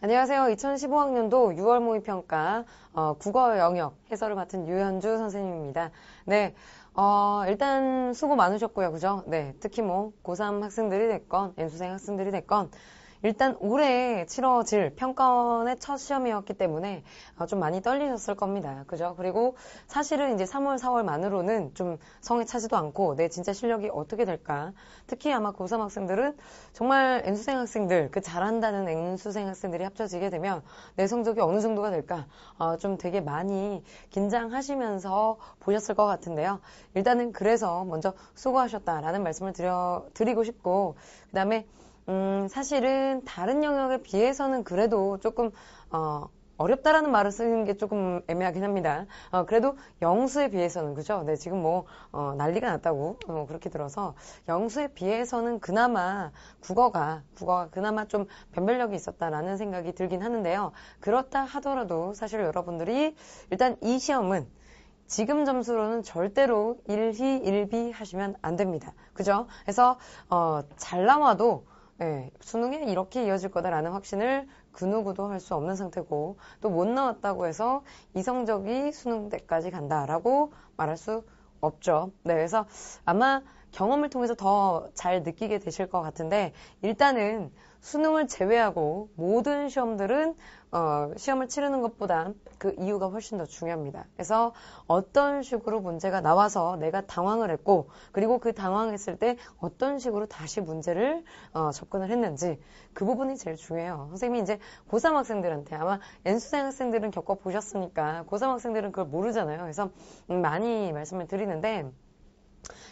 안녕하세요. 2015학년도 6월 모의평가 국어 영역 해설을 맡은 유현주 선생님입니다. 네, 일단 수고 많으셨고요. 그죠? 네, 특히 뭐 고3 학생들이 됐건 N수생 학생들이 됐건 일단 올해 치러질 평가원의 첫 시험이었기 때문에 좀 많이 떨리셨을 겁니다. 그죠? 그리고 사실은 이제 3월, 4월만으로는 좀 성에 차지도 않고 내 진짜 실력이 어떻게 될까? 특히 아마 고3 학생들은 정말 N수생 학생들, 그 잘한다는 N수생 학생들이 합쳐지게 되면 내 성적이 어느 정도가 될까? 좀 되게 많이 긴장하시면서 보셨을 것 같은데요. 일단은 그래서 먼저 수고하셨다라는 말씀을 드리고 싶고, 그 다음에 사실은 다른 영역에 비해서는 그래도 조금, 어렵다라는 말을 쓰는 게 조금 애매하긴 합니다. 그래도 영수에 비해서는, 그죠? 네, 지금 뭐, 난리가 났다고, 그렇게 들어서, 영수에 비해서는 그나마 국어가 그나마 좀 변별력이 있었다라는 생각이 들긴 하는데요. 그렇다 하더라도 사실 여러분들이 일단 이 시험은 지금 점수로는 절대로 1희 1비 하시면 안 됩니다. 그죠? 그래서, 잘 나와도 네, 수능에 이렇게 이어질 거다라는 확신을 그 누구도 할 수 없는 상태고 또 못 나왔다고 해서 이 성적이 수능 때까지 간다라고 말할 수 없죠. 네, 그래서 아마 경험을 통해서 더 잘 느끼게 되실 것 같은데 일단은 수능을 제외하고 모든 시험들은 시험을 치르는 것보다 그 이유가 훨씬 더 중요합니다. 그래서 어떤 식으로 문제가 나와서 내가 당황을 했고 그리고 그 당황했을 때 어떤 식으로 다시 문제를 접근을 했는지 그 부분이 제일 중요해요. 선생님이 이제 고3 학생들한테 아마 N수생 학생들은 겪어보셨으니까 고3 학생들은 그걸 모르잖아요. 그래서 많이 말씀을 드리는데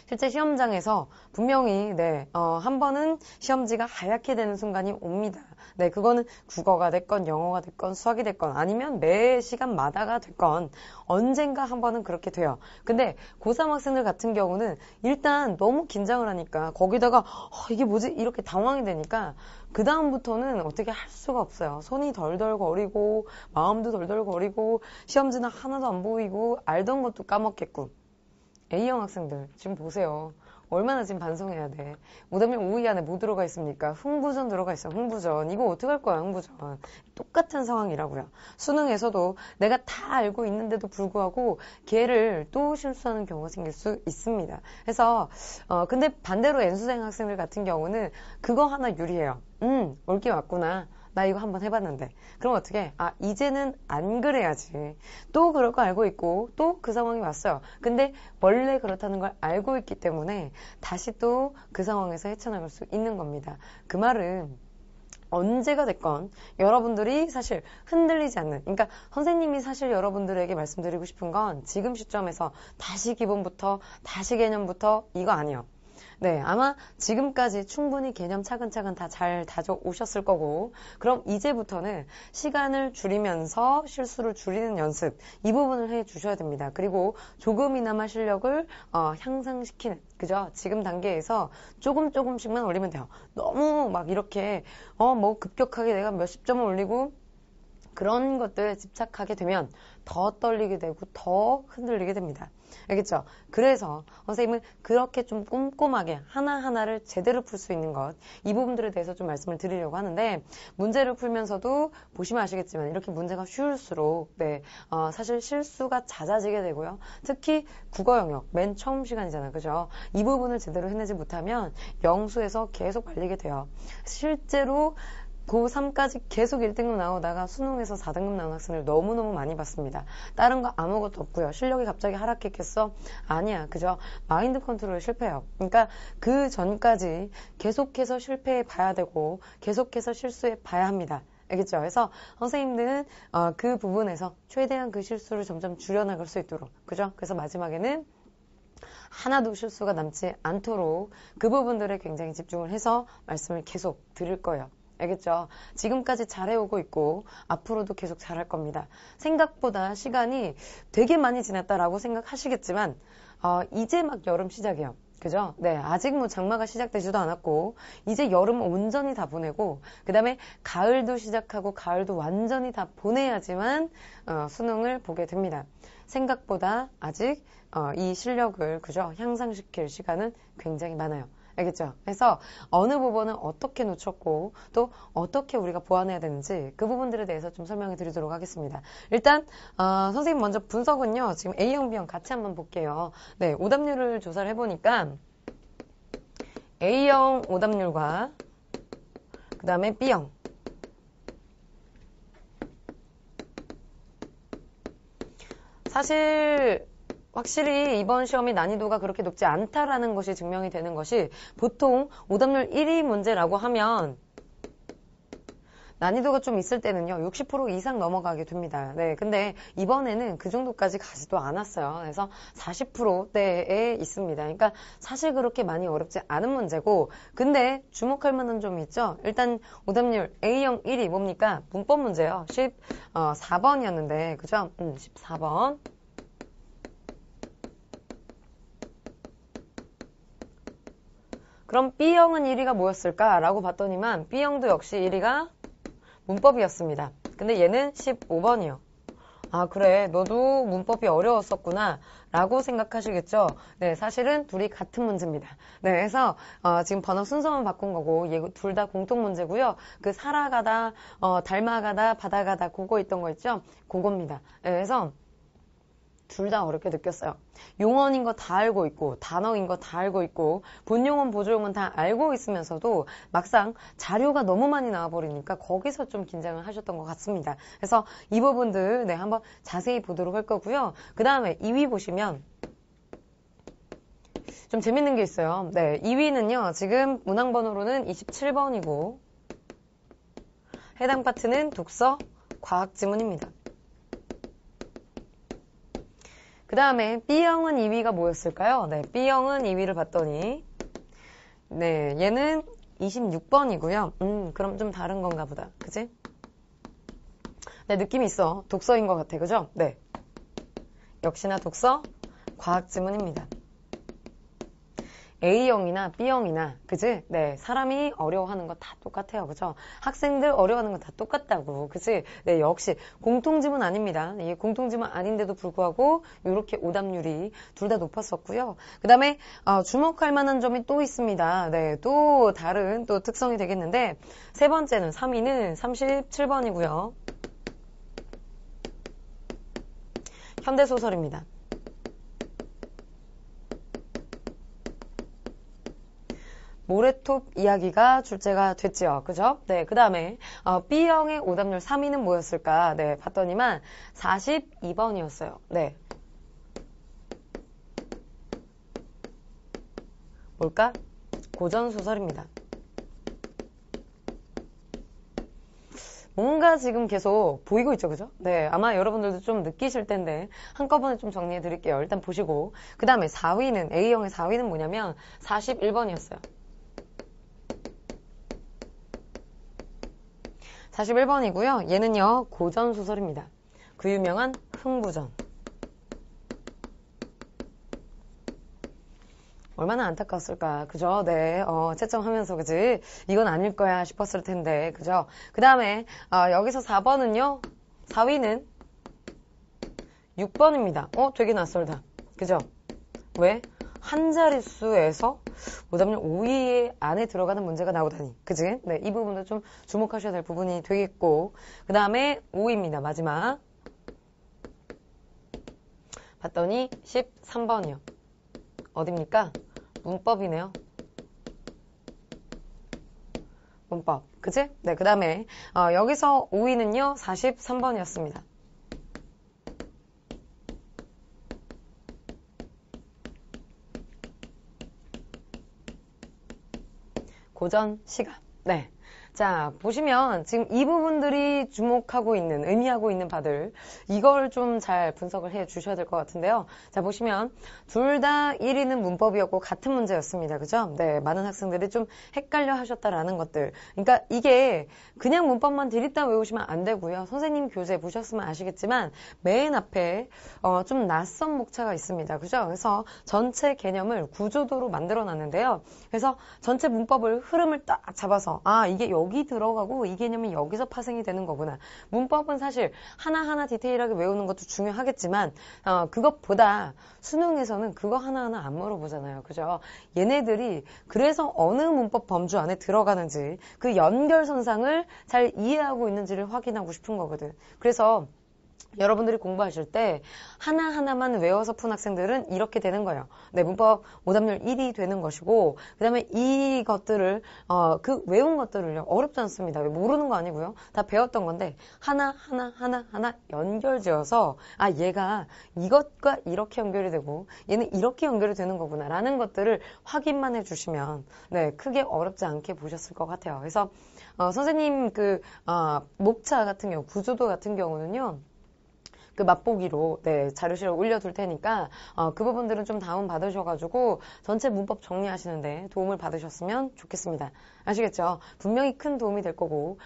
실제 시험장에서 분명히 한 번은 시험지가 하얗게 되는 순간이 옵니다. 네, 그거는 국어가 됐건 영어가 됐건 수학이 됐건 아니면 매 시간마다가 됐건 언젠가 한 번은 그렇게 돼요. 근데 고3 학생들 같은 경우는 일단 너무 긴장을 하니까 거기다가 이게 뭐지? 이렇게 당황이 되니까 그 다음부터는 어떻게 할 수가 없어요. 손이 덜덜거리고 마음도 덜덜거리고 시험지는 하나도 안 보이고 알던 것도 까먹겠고 A형 학생들 지금 보세요. 얼마나 지금 반성해야 돼. 무덤면 우이 안에 뭐 들어가 있습니까? 흥부전 들어가 있어. 흥부전. 이거 어떡할 거야, 흥부전. 똑같은 상황이라고요. 수능에서도 내가 다 알고 있는데도 불구하고 걔를 또 실수하는 경우가 생길 수 있습니다. 그래서 근데 반대로 N수생 학생들 같은 경우는 그거 하나 유리해요. 올게 왔구나. 나 이거 한번 해봤는데. 그럼 어떻게? 이제는 안 그래야지. 또 그럴 거 알고 있고, 또 그 상황이 왔어요. 근데 원래 그렇다는 걸 알고 있기 때문에 다시 또 그 상황에서 헤쳐나갈 수 있는 겁니다. 그 말은 언제가 됐건 여러분들이 사실 흔들리지 않는, 그러니까 선생님이 사실 여러분들에게 말씀드리고 싶은 건 지금 시점에서 다시 기본부터, 다시 개념부터 이거 아니에요. 네, 아마 지금까지 충분히 개념 차근차근 다 잘 다져오셨을 거고 그럼 이제부터는 시간을 줄이면서 실수를 줄이는 연습 이 부분을 해주셔야 됩니다. 그리고 조금이나마 실력을 향상시키는 그죠? 지금 단계에서 조금씩만 올리면 돼요. 너무 막 이렇게 뭐 급격하게 내가 몇십 점을 올리고 그런 것들에 집착하게 되면 더 떨리게 되고 더 흔들리게 됩니다. 알겠죠? 그래서 선생님은 그렇게 좀 꼼꼼하게 하나하나를 제대로 풀 수 있는 것, 이 부분들에 대해서 좀 말씀을 드리려고 하는데 문제를 풀면서도 보시면 아시겠지만 이렇게 문제가 쉬울수록 사실 실수가 잦아지게 되고요. 특히 국어 영역, 맨 처음 시간이잖아요. 그죠? 이 부분을 제대로 해내지 못하면 영수에서 계속 말리게 돼요. 실제로 고3까지 계속 1등급 나오다가 수능에서 4등급 나온 학생을 너무너무 많이 봤습니다. 다른 거 아무것도 없고요. 실력이 갑자기 하락했겠어? 아니야. 그죠? 마인드 컨트롤 실패해요. 그러니까 그 전까지 계속해서 실패해 봐야 되고 계속해서 실수해 봐야 합니다. 알겠죠? 그래서 선생님들은 그 부분에서 최대한 그 실수를 점점 줄여나갈 수 있도록 그죠? 그래서 마지막에는 하나도 실수가 남지 않도록 그 부분들에 굉장히 집중을 해서 말씀을 계속 드릴 거예요. 알겠죠? 지금까지 잘해오고 있고 앞으로도 계속 잘할 겁니다. 생각보다 시간이 되게 많이 지났다라고 생각하시겠지만 이제 막 여름 시작이에요. 그죠? 네, 아직 뭐 장마가 시작되지도 않았고 이제 여름 온전히 다 보내고 그 다음에 가을도 시작하고 가을도 완전히 다 보내야지만 수능을 보게 됩니다. 생각보다 아직 이 실력을 그죠? 향상시킬 시간은 굉장히 많아요. 알겠죠? 그래서 어느 부분은 어떻게 놓쳤고 또 어떻게 우리가 보완해야 되는지 그 부분들에 대해서 좀 설명해 드리도록 하겠습니다. 일단 선생님 먼저 분석은요. 지금 A형, B형 같이 한번 볼게요. 네, 오답률을 조사를 해보니까 A형 오답률과 그 다음에 B형 사실 확실히 이번 시험이 난이도가 그렇게 높지 않다라는 것이 증명이 되는 것이 보통 오답률 1위 문제라고 하면 난이도가 좀 있을 때는요 60% 이상 넘어가게 됩니다. 네, 근데 이번에는 그 정도까지 가지도 않았어요. 그래서 40%대에 있습니다. 그러니까 사실 그렇게 많이 어렵지 않은 문제고 근데 주목할 만한 점이 있죠. 일단 오답률 A형 1위 뭡니까? 문법 문제요. 14번이었는데 그죠? 14번. 그럼 B형은 1위가 뭐였을까라고 봤더니만 B형도 역시 1위가 문법이었습니다. 근데 얘는 15번이요. 아 그래 너도 문법이 어려웠었구나 라고 생각하시겠죠. 네 사실은 둘이 같은 문제입니다. 네 그래서 지금 번호 순서만 바꾼 거고 얘 둘 다 공통 문제고요. 그 살아가다 닮아가다 받아가다 그거 있던 거 있죠. 그겁니다. 네, 그래서 둘 다 어렵게 느꼈어요. 용언인 거 다 알고 있고 단어인 거 다 알고 있고 본용언 보조용언 다 알고 있으면서도 막상 자료가 너무 많이 나와버리니까 거기서 좀 긴장을 하셨던 것 같습니다. 그래서 이 부분들 네 한번 자세히 보도록 할 거고요. 그 다음에 2위 보시면 좀 재밌는 게 있어요. 네, 2위는요 지금 문항번호로는 27번이고 해당 파트는 독서 과학 지문입니다. 그 다음에 B형은 2위가 뭐였을까요? 네, B형은 2위를 봤더니 네, 얘는 26번이고요. 그럼 좀 다른 건가 보다. 그치? 네, 느낌이 있어. 독서인 것 같아. 그죠? 네. 역시나 독서 과학 지문입니다. A형이나 B형이나 그치? 네, 사람이 어려워하는 거 다 똑같아요. 그죠? 학생들 어려워하는 거 다 똑같다고. 그치? 네, 역시 공통지문 아닙니다. 이게 공통지문 아닌데도 불구하고 이렇게 오답률이 둘 다 높았었고요. 그 다음에 주목할 만한 점이 또 있습니다. 네, 또 다른 또 특성이 되겠는데 세 번째는 3위는 37번이고요. 현대소설입니다. 모래톱 이야기가 출제가 됐지요. 그죠? 네, 그 다음에 B형의 오답률 3위는 뭐였을까? 네, 봤더니만 42번이었어요. 네. 뭘까? 고전소설입니다. 뭔가 지금 계속 보이고 있죠, 그죠? 네, 아마 여러분들도 좀 느끼실 텐데 한꺼번에 좀 정리해 드릴게요. 일단 보시고 그 다음에 4위는 A형의 4위는 뭐냐면 41번이었어요. 41번이고요. 얘는요, 고전소설입니다. 그 유명한 흥부전. 얼마나 안타까웠을까. 그죠? 네, 채점하면서, 그지? 이건 아닐 거야 싶었을 텐데, 그죠? 그 다음에, 여기서 4번은요, 4위는 6번입니다. 되게 낯설다. 그죠? 왜? 한 자릿수에서 오답률 5위 안에 들어가는 문제가 나오다니. 그지? 네, 이 부분도 좀 주목하셔야 될 부분이 되겠고. 그 다음에 5위입니다. 마지막. 봤더니 13번이요. 어딥니까? 문법이네요. 문법. 그지? 네, 그 다음에 여기서 5위는요. 43번이었습니다. 고전 시각. 네. 자, 보시면 지금 이 부분들이 주목하고 있는, 의미하고 있는 바들, 이걸 좀 잘 분석을 해 주셔야 될 것 같은데요. 자, 보시면 둘 다 1위는 문법이었고 같은 문제였습니다. 그죠? 네, 많은 학생들이 좀 헷갈려 하셨다라는 것들. 그러니까 이게 그냥 문법만 드립다 외우시면 안 되고요. 선생님 교재 보셨으면 아시겠지만 맨 앞에 좀 낯선 목차가 있습니다. 그죠? 그래서 전체 개념을 구조도로 만들어 놨는데요. 그래서 전체 문법을 흐름을 딱 잡아서 이게 여기 들어가고 이 개념이 여기서 파생이 되는 거구나. 문법은 사실 하나하나 디테일하게 외우는 것도 중요하겠지만 그것보다 수능에서는 그거 하나하나 안 물어보잖아요. 그죠? 얘네들이 그래서 어느 문법 범주 안에 들어가는지 그 연결선상을 잘 이해하고 있는지를 확인하고 싶은 거거든. 그래서 여러분들이 공부하실 때 하나하나만 외워서 푼 학생들은 이렇게 되는 거예요. 네, 문법 오답률 1이 되는 것이고, 그 다음에 이것들을, 그 외운 것들을요, 어렵지 않습니다. 왜 모르는 거 아니고요. 다 배웠던 건데, 하나 연결 지어서, 얘가 이것과 이렇게 연결이 되고, 얘는 이렇게 연결이 되는 거구나, 라는 것들을 확인만 해주시면, 네, 크게 어렵지 않게 보셨을 것 같아요. 그래서, 선생님 목차 같은 경우, 구조도 같은 경우는요, 그 맛보기로 자료실에 올려둘 테니까 그 부분들은 좀 다운 받으셔가지고 전체 문법 정리하시는데 도움을 받으셨으면 좋겠습니다. 아시겠죠? 분명히 큰 도움이 될 거고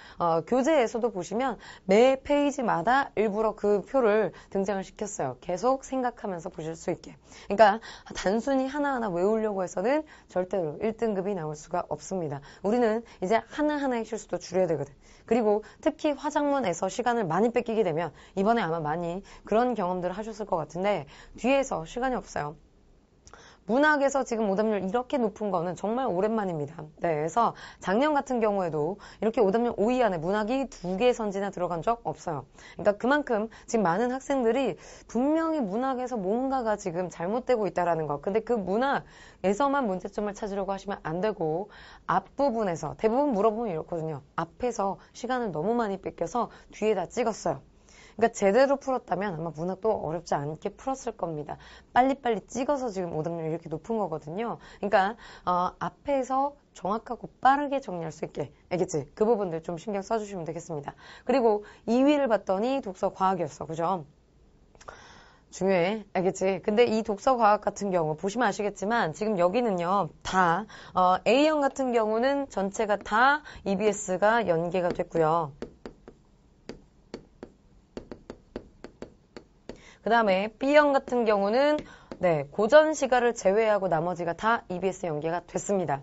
교재에서도 보시면 매 페이지마다 일부러 그 표를 등장을 시켰어요. 계속 생각하면서 보실 수 있게. 그러니까 단순히 하나하나 외우려고 해서는 절대로 1등급이 나올 수가 없습니다. 우리는 이제 하나하나의 실수도 줄여야 되거든. 그리고 특히 화작문에서 시간을 많이 뺏기게 되면 이번에 아마 많이 그런 경험들을 하셨을 것 같은데 뒤에서 시간이 없어요. 문학에서 지금 오답률 이렇게 높은 거는 정말 오랜만입니다. 네, 그래서 작년 같은 경우에도 이렇게 오답률 5위 안에 문학이 2개 선지나 들어간 적 없어요. 그러니까 그만큼 지금 많은 학생들이 분명히 문학에서 뭔가가 지금 잘못되고 있다라는 거. 근데 그 문학에서만 문제점을 찾으려고 하시면 안 되고 앞부분에서 대부분 물어보면 이렇거든요. 앞에서 시간을 너무 많이 뺏겨서 뒤에다 찍었어요. 그러니까 제대로 풀었다면 아마 문학도 어렵지 않게 풀었을 겁니다. 빨리빨리 찍어서 지금 오답률이 이렇게 높은 거거든요. 그러니까 앞에서 정확하고 빠르게 정리할 수 있게, 알겠지? 그 부분들 좀 신경 써주시면 되겠습니다. 그리고 2위를 봤더니 독서 과학이었어. 그죠? 중요해. 알겠지? 근데 이 독서 과학 같은 경우 보시면 아시겠지만 지금 여기는요 다 A형 같은 경우는 전체가 다 EBS가 연계가 됐고요. 그 다음에 B형 같은 경우는 고전 시가를 제외하고 나머지가 다 EBS 연계가 됐습니다.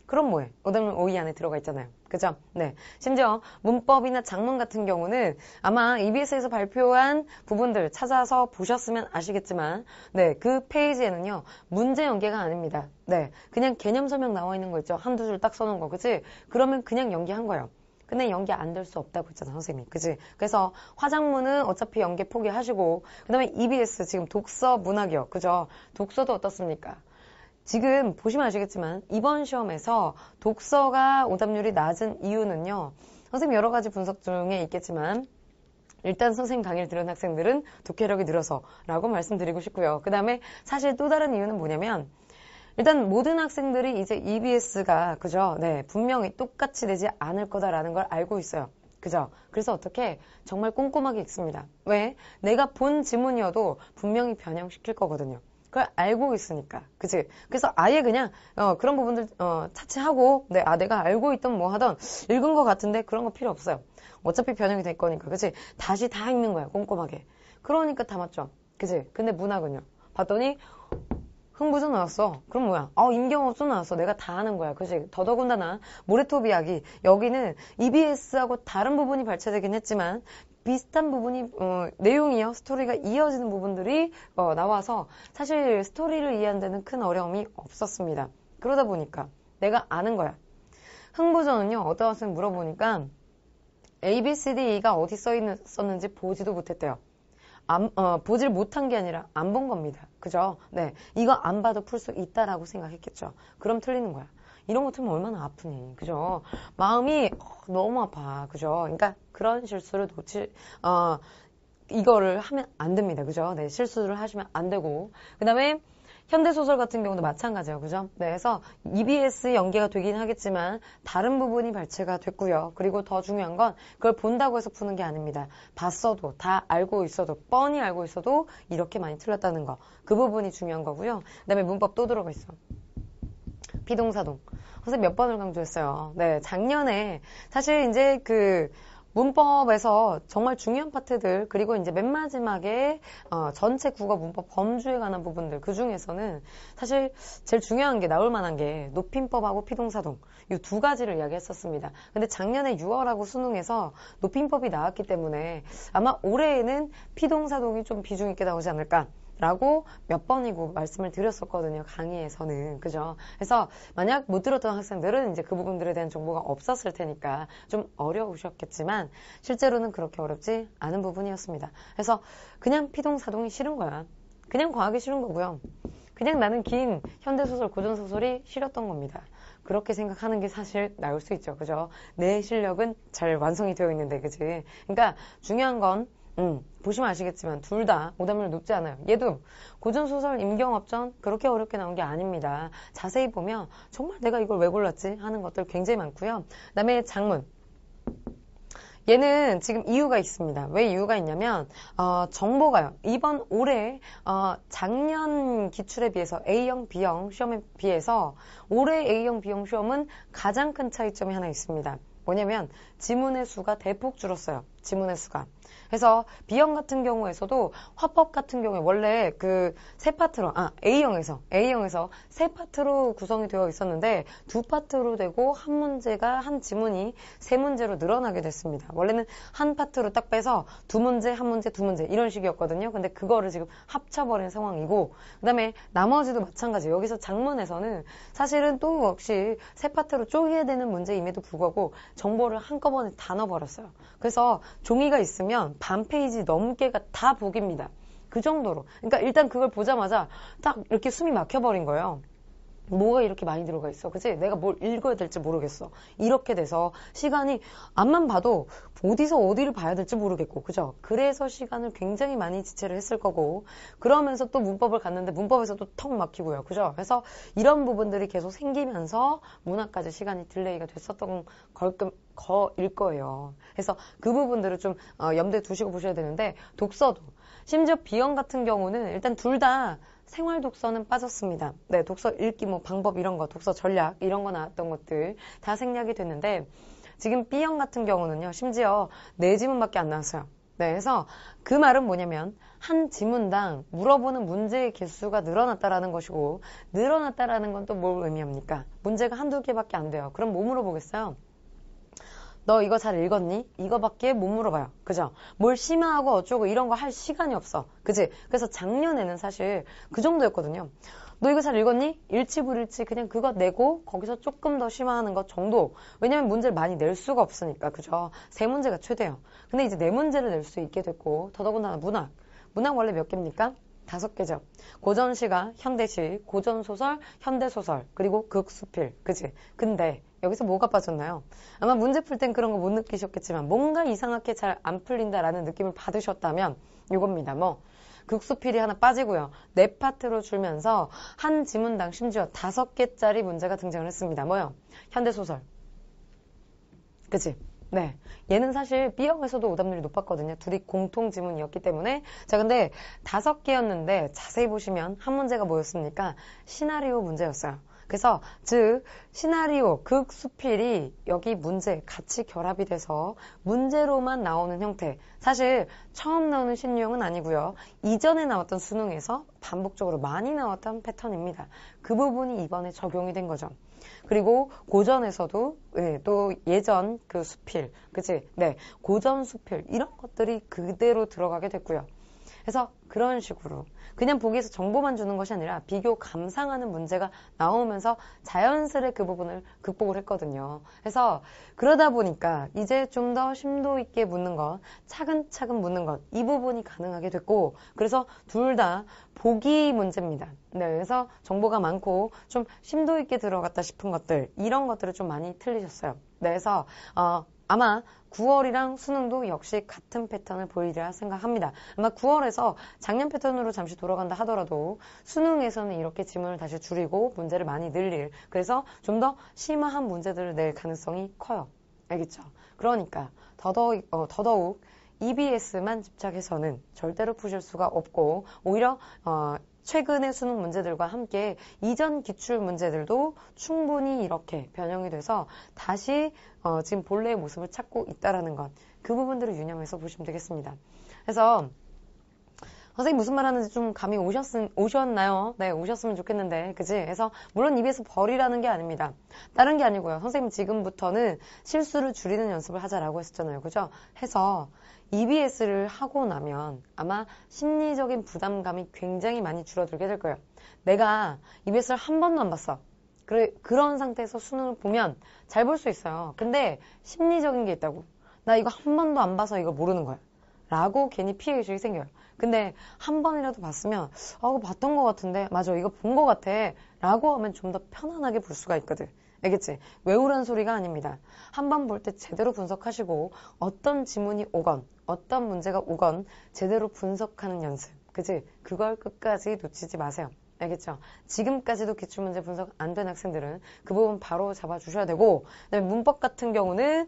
그럼 뭐해? 오답률 5위 안에 들어가 있잖아요. 그죠? 네. 심지어 문법이나 작문 같은 경우는 아마 EBS에서 발표한 부분들 찾아서 보셨으면 아시겠지만 그 페이지에는요. 문제 연계가 아닙니다. 그냥 개념 설명 나와 있는 거 있죠? 한두 줄 딱 써놓은 거, 그치? 그러면 그냥 연계한 거예요. 근데 연계 안 될 수 없다고 했잖아, 선생님이. 그치? 그래서 화작문은 어차피 연계 포기하시고, 그 다음에 EBS 지금 독서 문학이요. 그죠? 독서도 어떻습니까? 지금 보시면 아시겠지만, 이번 시험에서 독서가 오답률이 낮은 이유는요, 선생님 여러 가지 분석 중에 있겠지만, 일단 선생님 강의를 들은 학생들은 독해력이 늘어서라고 말씀드리고 싶고요. 그 다음에 사실 또 다른 이유는 뭐냐면, 일단 모든 학생들이 이제 EBS가 그죠? 분명히 똑같이 되지 않을 거다라는 걸 알고 있어요. 그죠? 그래서 어떻게 정말 꼼꼼하게 읽습니다. 왜? 내가 본 지문이어도 분명히 변형시킬 거거든요. 그걸 알고 있으니까. 그치? 그래서 아예 그냥 그런 부분들 차치하고 내가 알고 있던 뭐 하던 읽은 것 같은데 그런 거 필요 없어요. 어차피 변형이 될 거니까. 그치? 다시 다 읽는 거야. 꼼꼼하게. 그러니까 다 맞죠? 그치? 근데 문학은요. 봤더니 흥부전 나왔어. 그럼 뭐야? 임경업소 나왔어. 내가 다 아는 거야. 그치? 더더군다나 모래톱 이야기. 여기는 EBS하고 다른 부분이 발췌되긴 했지만 비슷한 부분이 내용이요. 스토리가 이어지는 부분들이 나와서 사실 스토리를 이해하는 데는 큰 어려움이 없었습니다. 그러다 보니까 내가 아는 거야. 흥부전은요. 어떤 학생 물어보니까 A, B, C, D, E가 어디 써있었는지 보지도 못했대요. 보질 못한 게 아니라 안 본 겁니다. 그죠? 이거 안 봐도 풀 수 있다라고 생각했겠죠. 그럼 틀리는 거야. 이런 거 틀리면 얼마나 아프니. 그죠? 마음이 너무 아파. 그죠? 그러니까 그런 실수를 이거를 하면 안 됩니다. 그죠? 실수를 하시면 안 되고. 그 다음에 현대소설 같은 경우도 마찬가지예요. 그죠? 그래서 EBS 연계가 되긴 하겠지만 다른 부분이 발췌가 됐고요. 그리고 더 중요한 건 그걸 본다고 해서 푸는 게 아닙니다. 봤어도 다 알고 있어도 뻔히 알고 있어도 이렇게 많이 틀렸다는 거. 그 부분이 중요한 거고요. 그 다음에 문법 또 들어가 있어. 비동사동. 선생님 몇 번을 강조했어요. 작년에 사실 이제 문법에서 정말 중요한 파트들, 그리고 이제 맨 마지막에 전체 국어 문법 범주에 관한 부분들, 그 중에서는 사실 제일 중요한 게 나올 만한 게 높임법하고 피동사동, 이 두 가지를 이야기했었습니다. 근데 작년에 6월하고 수능에서 높임법이 나왔기 때문에 아마 올해에는 피동사동이 좀 비중 있게 나오지 않을까 라고 몇 번이고 말씀을 드렸었거든요. 강의에서는. 그죠? 그래서 만약 못 들었던 학생들은 이제 그 부분들에 대한 정보가 없었을 테니까 좀 어려우셨겠지만 실제로는 그렇게 어렵지 않은 부분이었습니다. 그래서 그냥 피동사동이 싫은 거야. 그냥 과학이 싫은 거고요. 그냥 나는 긴 현대소설, 고전소설이 싫었던 겁니다. 그렇게 생각하는 게 사실 나을 수 있죠. 그죠? 내 실력은 잘 완성이 되어 있는데, 그지? 그러니까 중요한 건 보시면 아시겠지만 둘 다 오답률 높지 않아요. 얘도 고전소설 임경업전 그렇게 어렵게 나온 게 아닙니다. 자세히 보면 정말 내가 이걸 왜 골랐지 하는 것들 굉장히 많고요. 그다음에 장문. 얘는 지금 이유가 있습니다. 왜 이유가 있냐면 정보가요. 이번 올해 작년 기출에 비해서 A형, B형 시험에 비해서 올해 A형, B형 시험은 가장 큰 차이점이 하나 있습니다. 뭐냐면 지문의 수가 대폭 줄었어요. 지문의 수가. 그래서 B형 같은 경우에서도 화법 같은 경우에 원래 그 세 파트로 A형에서 세 파트로 구성이 되어 있었는데 두 파트로 되고 한 문제가 한 지문이 세 문제로 늘어나게 됐습니다. 원래는 한 파트로 딱 빼서 두 문제, 한 문제, 두 문제 이런 식이었거든요. 근데 그거를 지금 합쳐버린 상황이고 그다음에 나머지도 마찬가지. 여기서 장문에서는 사실은 또 역시 세 파트로 쪼개야 되는 문제임에도 불구하고 정보를 한꺼번에 다 넣어버렸어요. 그래서 종이가 있으면 반 페이지 넘게가 다 보기입니다. 그 정도로. 그러니까 일단 그걸 보자마자 딱 이렇게 숨이 막혀버린 거예요. 뭐가 이렇게 많이 들어가 있어. 그치? 내가 뭘 읽어야 될지 모르겠어. 이렇게 돼서 시간이 앞만 봐도 어디서 어디를 봐야 될지 모르겠고. 그죠? 그래서 시간을 굉장히 많이 지체를 했을 거고 그러면서 또 문법을 갔는데 문법에서도 턱 막히고요. 그죠? 그래서 이런 부분들이 계속 생기면서 문학까지 시간이 딜레이가 됐었던 거일 거예요. 그래서 그 부분들을 좀 염두에 두시고 보셔야 되는데 독서도 심지어 B형 같은 경우는 일단 둘 다 생활 독서는 빠졌습니다. 네, 독서 읽기 뭐 방법 이런 거, 독서 전략 이런 거 나왔던 것들 다 생략이 됐는데 지금 B형 같은 경우는요. 심지어 4지문밖에 안 나왔어요. 네, 그래서 그 말은 뭐냐면 한 지문당 물어보는 문제의 개수가 늘어났다라는 것이고 늘어났다라는 건 또 뭘 의미합니까? 문제가 한두 개밖에 안 돼요. 그럼 뭐 물어보겠어요? 너 이거 잘 읽었니? 이거밖에 못 물어봐요. 그죠? 뭘 심화하고 어쩌고 이런 거 할 시간이 없어. 그지? 그래서 작년에는 사실 그 정도였거든요. 너 이거 잘 읽었니? 일치 불일치 그냥 그거 내고 거기서 조금 더 심화하는 것 정도. 왜냐면 문제를 많이 낼 수가 없으니까. 그죠? 3문제가 최대요. 근데 이제 4문제를 낼 수 있게 됐고 더더군다나 문학. 문학 원래 몇 개입니까? 5개죠. 고전시가, 현대시, 고전소설, 현대소설, 그리고 극수필. 그지? 근데 여기서 뭐가 빠졌나요? 아마 문제 풀 땐 그런 거 못 느끼셨겠지만 뭔가 이상하게 잘 안 풀린다라는 느낌을 받으셨다면 이겁니다. 뭐 극수필이 하나 빠지고요. 4파트로 줄면서 한 지문당 심지어 5개짜리 문제가 등장을 했습니다. 뭐요? 현대소설. 그치? 네. 얘는 사실 B형에서도 오답률이 높았거든요. 둘이 공통 지문이었기 때문에. 자, 근데 5개였는데 자세히 보시면 한 문제가 뭐였습니까? 시나리오 문제였어요. 그래서 즉 시나리오, 극수필이 여기 문제 같이 결합이 돼서 문제로만 나오는 형태. 사실 처음 나오는 신유형은 아니고요. 이전에 나왔던 수능에서 반복적으로 많이 나왔던 패턴입니다. 그 부분이 이번에 적용이 된 거죠. 그리고 고전에서도 또 예전 그 수필, 그치? 네, 고전 수필 이런 것들이 그대로 들어가게 됐고요. 그래서 그런 식으로 그냥 보기에서 정보만 주는 것이 아니라 비교 감상하는 문제가 나오면서 자연스레 그 부분을 극복을 했거든요. 그래서 그러다 보니까 이제 좀 더 심도 있게 묻는 것, 차근차근 묻는 것, 이 부분이 가능하게 됐고 그래서 둘 다 보기 문제입니다. 네, 그래서 정보가 많고 좀 심도 있게 들어갔다 싶은 것들 이런 것들을 좀 많이 틀리셨어요. 네, 그래서 아마 9월이랑 수능도 역시 같은 패턴을 보이리라 생각합니다. 아마 9월에서 작년 패턴으로 잠시 돌아간다 하더라도 수능에서는 이렇게 지문을 다시 줄이고 문제를 많이 늘릴 그래서 좀 더 심화한 문제들을 낼 가능성이 커요. 알겠죠? 그러니까 더더욱 EBS만 집착해서는 절대로 푸실 수가 없고 오히려 최근의 수능 문제들과 함께 이전 기출 문제들도 충분히 이렇게 변형이 돼서 다시 지금 본래의 모습을 찾고 있다라는 것, 그 부분들을 유념해서 보시면 되겠습니다. 그래서 선생님 무슨 말 하는지 좀 감이 오셨나요? 네, 오셨으면 좋겠는데, 그지? 그래서, 물론 입에서 벌이라는 게 아닙니다. 다른 게 아니고요. 선생님 지금부터는 실수를 줄이는 연습을 하자라고 했었잖아요. 그죠? 해서, EBS를 하고 나면 아마 심리적인 부담감이 굉장히 많이 줄어들게 될 거예요. 내가 EBS를 한 번도 안 봤어. 그런 상태에서 수능을 보면 잘 볼 수 있어요. 근데 심리적인 게 있다고. 나 이거 한 번도 안 봐서 이거 모르는 거야. 라고 괜히 피해의식이 생겨요. 근데 한 번이라도 봤으면 이거 봤던 것 같은데 맞아 이거 본 것 같아 라고 하면 좀 더 편안하게 볼 수가 있거든. 알겠지? 외우라는 소리가 아닙니다. 한 번 볼 때 제대로 분석하시고 어떤 지문이 오건 어떤 문제가 오건 제대로 분석하는 연습. 그치? 그걸 끝까지 놓치지 마세요. 알겠죠? 지금까지도 기출문제 분석 안 된 학생들은 그 부분 바로 잡아주셔야 되고 그다음에 문법 같은 경우는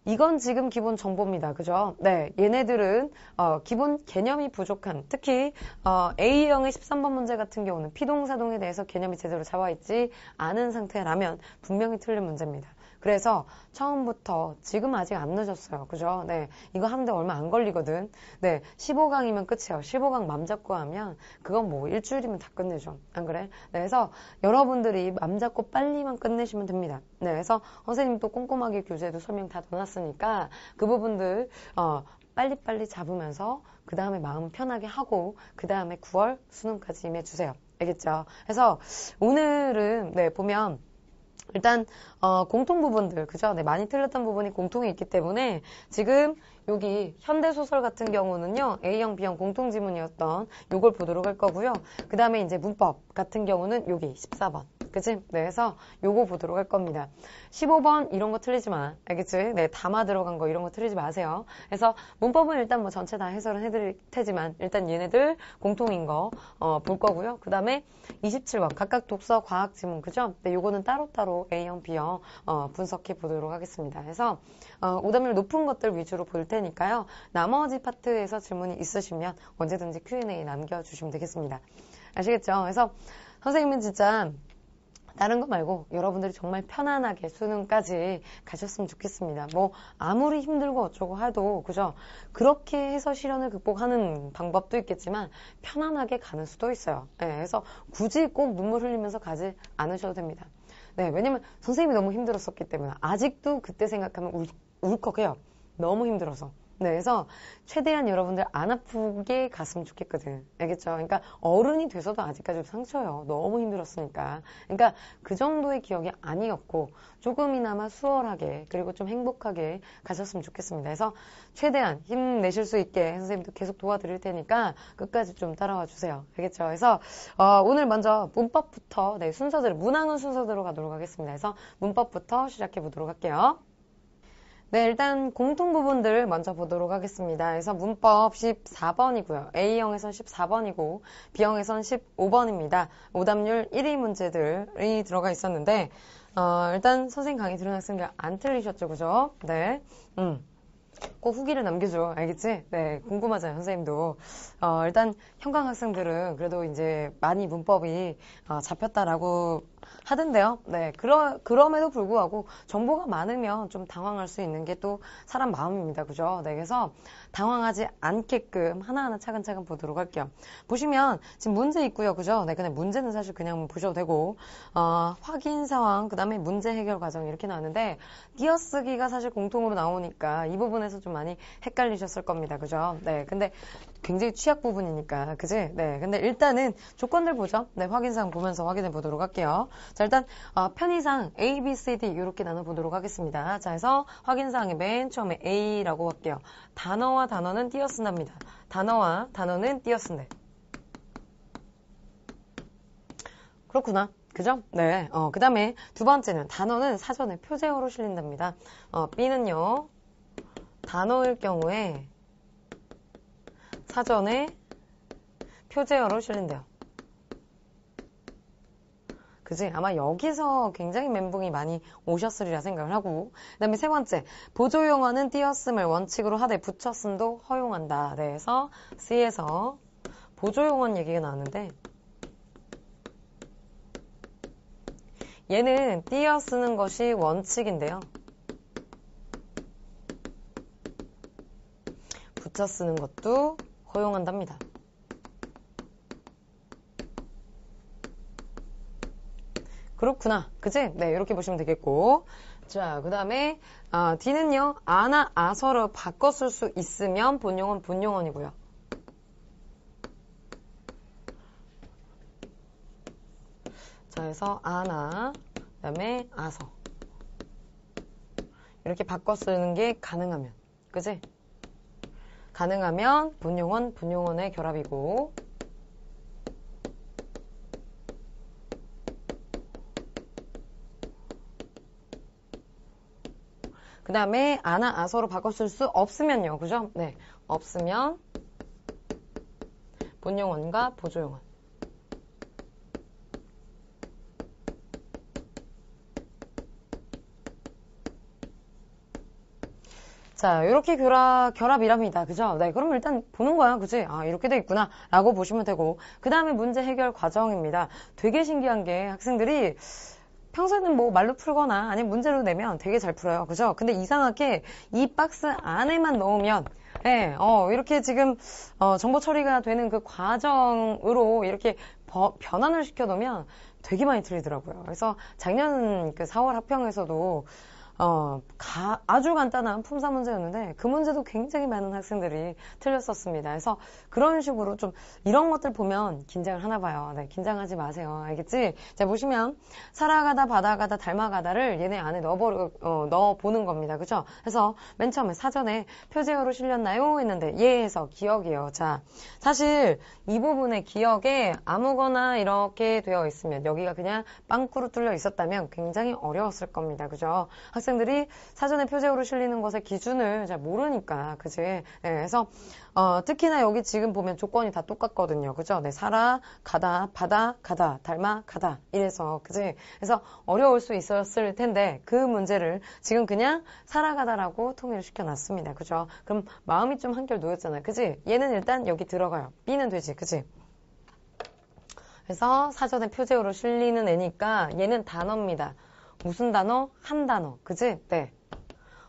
이건 지금 기본 정보입니다. 그죠? 네. 얘네들은, 기본 개념이 부족한, 특히, A형의 13번 문제 같은 경우는 피동사동에 대해서 개념이 제대로 잡아있지 않은 상태라면 분명히 틀린 문제입니다. 그래서 처음부터 지금 아직 안 늦었어요. 그죠? 네. 이거 하는데 얼마 안 걸리거든. 네. 15강이면 끝이에요. 15강 맘 잡고 하면 그건 뭐 일주일이면 다 끝내죠. 안 그래? 네. 그래서 여러분들이 맘 잡고 빨리만 끝내시면 됩니다. 네. 그래서 선생님도 꼼꼼하게 교재에도 설명 다 넣어놨으니까 그 부분들 빨리빨리 잡으면서 그 다음에 마음 편하게 하고 그 다음에 9월 수능까지 임해주세요. 알겠죠? 그래서 오늘은 네 보면 일단 공통 부분들 그죠? 네, 많이 틀렸던 부분이 공통이 있기 때문에 지금 여기 현대소설 같은 경우는요 A형, B형 공통 지문이었던 요걸 보도록 할 거고요. 그 다음에 이제 문법 같은 경우는 여기 14번 그치? 네, 그래서 요거 보도록 할 겁니다. 15번 이런 거 틀리지 마. 알겠지? 네, 담아 들어간 거 이런 거 틀리지 마세요. 그래서 문법은 일단 뭐 전체 다 해설은 해드릴 테지만 일단 얘네들 공통인 거 볼 거고요. 그 다음에 27번 각각 독서 과학 지문 그죠? 네, 요거는 따로따로 A형, B형 분석해 보도록 하겠습니다. 그래서 오답률 높은 것들 위주로 볼 테니까요. 나머지 파트에서 질문이 있으시면 언제든지 Q&A 남겨주시면 되겠습니다. 아시겠죠? 그래서 선생님은 진짜 다른 거 말고 여러분들이 정말 편안하게 수능까지 가셨으면 좋겠습니다. 뭐 아무리 힘들고 어쩌고 해도 그죠? 그렇게 해서 시련을 극복하는 방법도 있겠지만 편안하게 가는 수도 있어요. 네, 그래서 굳이 꼭 눈물 흘리면서 가지 않으셔도 됩니다. 네, 왜냐면 선생님이 너무 힘들었었기 때문에 아직도 그때 생각하면 울컥해요. 너무 힘들어서. 네, 그래서 최대한 여러분들 안 아프게 갔으면 좋겠거든. 알겠죠? 그러니까 어른이 돼서도 아직까지 상처요. 너무 힘들었으니까. 그러니까 그 정도의 기억이 아니었고 조금이나마 수월하게 그리고 좀 행복하게 가셨으면 좋겠습니다. 그래서 최대한 힘내실 수 있게 선생님도 계속 도와드릴 테니까 끝까지 좀 따라와 주세요. 알겠죠? 그래서 오늘 먼저 문법부터 네, 순서대로 문항은 순서대로 가도록 하겠습니다. 그래서 문법부터 시작해 보도록 할게요. 네, 일단 공통 부분들 먼저 보도록 하겠습니다. 그래서 문법 14번이고요. A형에선 14번이고 B형에선 15번입니다. 오답률 1위 문제들이 들어가 있었는데 일단 선생님 강의 들은 학생들 안 틀리셨죠, 그죠? 네, 꼭 후기를 남겨줘. 알겠지? 네, 궁금하잖아요, 선생님도. 일단 현강 학생들은 그래도 이제 많이 문법이 잡혔다라고 하던데요. 네, 그럼에도 불구하고 정보가 많으면 좀 당황할 수 있는 게 또 사람 마음입니다. 그죠? 네, 그래서 당황하지 않게끔 하나하나 차근차근 보도록 할게요. 보시면 지금 문제 있고요. 그죠? 네, 근데 문제는 사실 그냥 보셔도 되고, 확인 상황, 그 다음에 문제 해결 과정 이렇게 나왔는데, 띄어쓰기가 사실 공통으로 나오니까 이 부분에서 좀 많이 헷갈리셨을 겁니다. 그죠? 네, 근데 굉장히 취약 부분이니까, 그지? 네, 근데 일단은 조건들 보죠. 네, 확인사항 보면서 확인해 보도록 할게요. 자, 일단, 편의상 A, B, C, D 이렇게 나눠보도록 하겠습니다. 자, 그래서 확인사항의 맨 처음에 A라고 할게요. 단어와 단어는 띄어쓴답니다. 단어와 단어는 띄어쓴대. 그렇구나. 그죠? 네. 그 다음에 두 번째는 단어는 사전에 표제어로 실린답니다. B는요, 단어일 경우에 사전에 표제어로 실린대요. 그지? 아마 여기서 굉장히 멘붕이 많이 오셨으리라 생각을 하고. 그 다음에 세 번째, 보조용어는 띄었음을 원칙으로 하되 붙였음도 허용한다. 네, 그래서 C에서 보조용언 얘기가 나왔는데 얘는 띄어 쓰는 것이 원칙인데요. 붙여 쓰는 것도 허용한답니다. 그렇구나. 그치? 네, 이렇게 보시면 되겠고. 자, 그 다음에, D는요, 아나, 아서로 바꿔 쓸 수 있으면 본용언, 본용언이고요. 자, 그래서 아나, 그 다음에 아서. 이렇게 바꿔 쓰는 게 가능하면. 그치? 가능하면 본용언, 본용언의 결합이고. 그 다음에 아나, 아서로 바꿔 쓸 수 없으면요. 그죠? 네. 없으면 본용언과 보조용언. 자, 이렇게 결합이랍니다. 그죠? 네, 그럼 일단 보는 거야. 그치? 아, 이렇게 돼 있구나. 라고 보시면 되고. 그 다음에 문제 해결 과정입니다. 되게 신기한 게 학생들이 평소에는 뭐 말로 풀거나 아니면 문제로 내면 되게 잘 풀어요. 그죠? 근데 이상하게 이 박스 안에만 넣으면 네, 이렇게 지금 정보 처리가 되는 그 과정으로 이렇게 변환을 시켜 놓으면 되게 많이 틀리더라고요. 그래서 작년 그 4월 합평에서도 아주 간단한 품사 문제였는데 그 문제도 굉장히 많은 학생들이 틀렸었습니다. 그래서 그런 식으로 좀 이런 것들 보면 긴장을 하나 봐요. 네, 긴장하지 마세요. 알겠지? 자, 보시면 살아가다, 받아가다, 닮아가다를 얘네 안에 넣어보는 겁니다. 그죠? 그래서 맨 처음에 사전에 표제어로 실렸나요? 했는데 예에서 기억이에요. 자, 사실 이 부분에 기억에 아무거나 이렇게 되어 있으면 여기가 그냥 빵꾸로 뚫려 있었다면 굉장히 어려웠을 겁니다. 그죠? 학생들이 사전에 표제어로 실리는 것의 기준을 잘 모르니까, 그지? 네, 그래서, 특히나 여기 지금 보면 조건이 다 똑같거든요. 그죠? 네, 살아, 가다, 받아, 가다, 닮아, 가다. 이래서, 그지? 그래서 어려울 수 있었을 텐데, 그 문제를 지금 그냥 살아가다라고 통일을 시켜놨습니다. 그죠? 그럼 마음이 좀 한결 놓였잖아요. 그지? 얘는 일단 여기 들어가요. B는 되지. 그지? 그래서 사전에 표제어로 실리는 애니까 얘는 단어입니다. 무슨 단어? 한 단어. 그지? 네.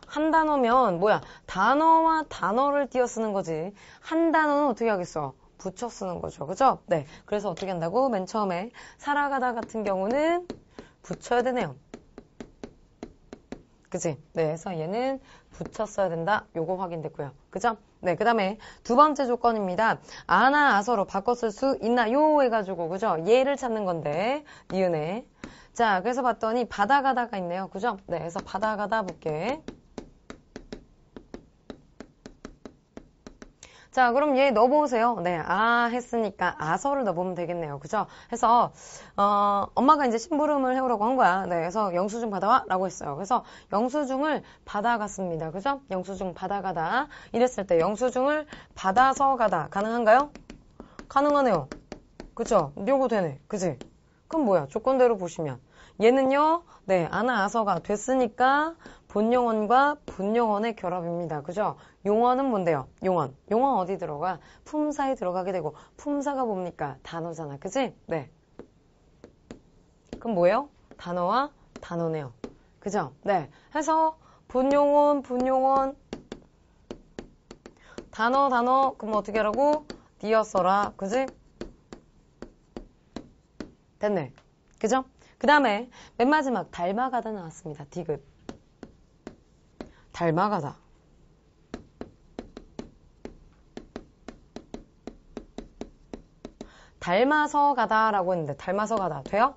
한 단어면 뭐야? 단어와 단어를 띄어 쓰는 거지. 한 단어는 어떻게 하겠어? 붙여 쓰는 거죠. 그죠? 네. 그래서 어떻게 한다고? 맨 처음에 살아가다 같은 경우는 붙여야 되네요. 그지? 네. 그래서 얘는 붙여 써야 된다. 요거 확인됐고요. 그죠? 네. 그 다음에 두 번째 조건입니다. 아나, 아서로 바꿔 쓸 수 있나요? 해가지고, 그죠? 얘를 찾는 건데, 니은에. 자, 그래서 봤더니 받아가다가 있네요. 그죠? 네, 그래서 받아가다 볼게. 자, 그럼 얘 넣어보세요. 네, 했으니까 아서를 넣어보면 되겠네요. 그죠? 해서 엄마가 이제 심부름을 해오라고 한 거야. 네, 그래서 영수증 받아와 라고 했어요. 그래서 영수증을 받아갔습니다. 그죠? 영수증 받아가다 이랬을 때 영수증을 받아서 가다 가능한가요? 가능하네요. 그죠? 요거 되네. 그지? 그럼 뭐야? 조건대로 보시면 얘는요, 네, 아나, 아서가 됐으니까 본용언과 분용언의 결합입니다. 그죠? 용언은 뭔데요? 용언. 용언 어디 들어가? 품사에 들어가게 되고, 품사가 뭡니까? 단어잖아. 그지? 네. 그럼 뭐예요? 단어와 단어네요. 그죠? 네. 해서 분용언, 분용언, 단어, 그럼 어떻게 하라고? 띄어 써라. 그지? 됐네. 그죠? 그 다음에 맨 마지막 닮아가다 나왔습니다. 디귿. 닮아가다. 닮아서 가다라고 했는데 닮아서 가다 돼요?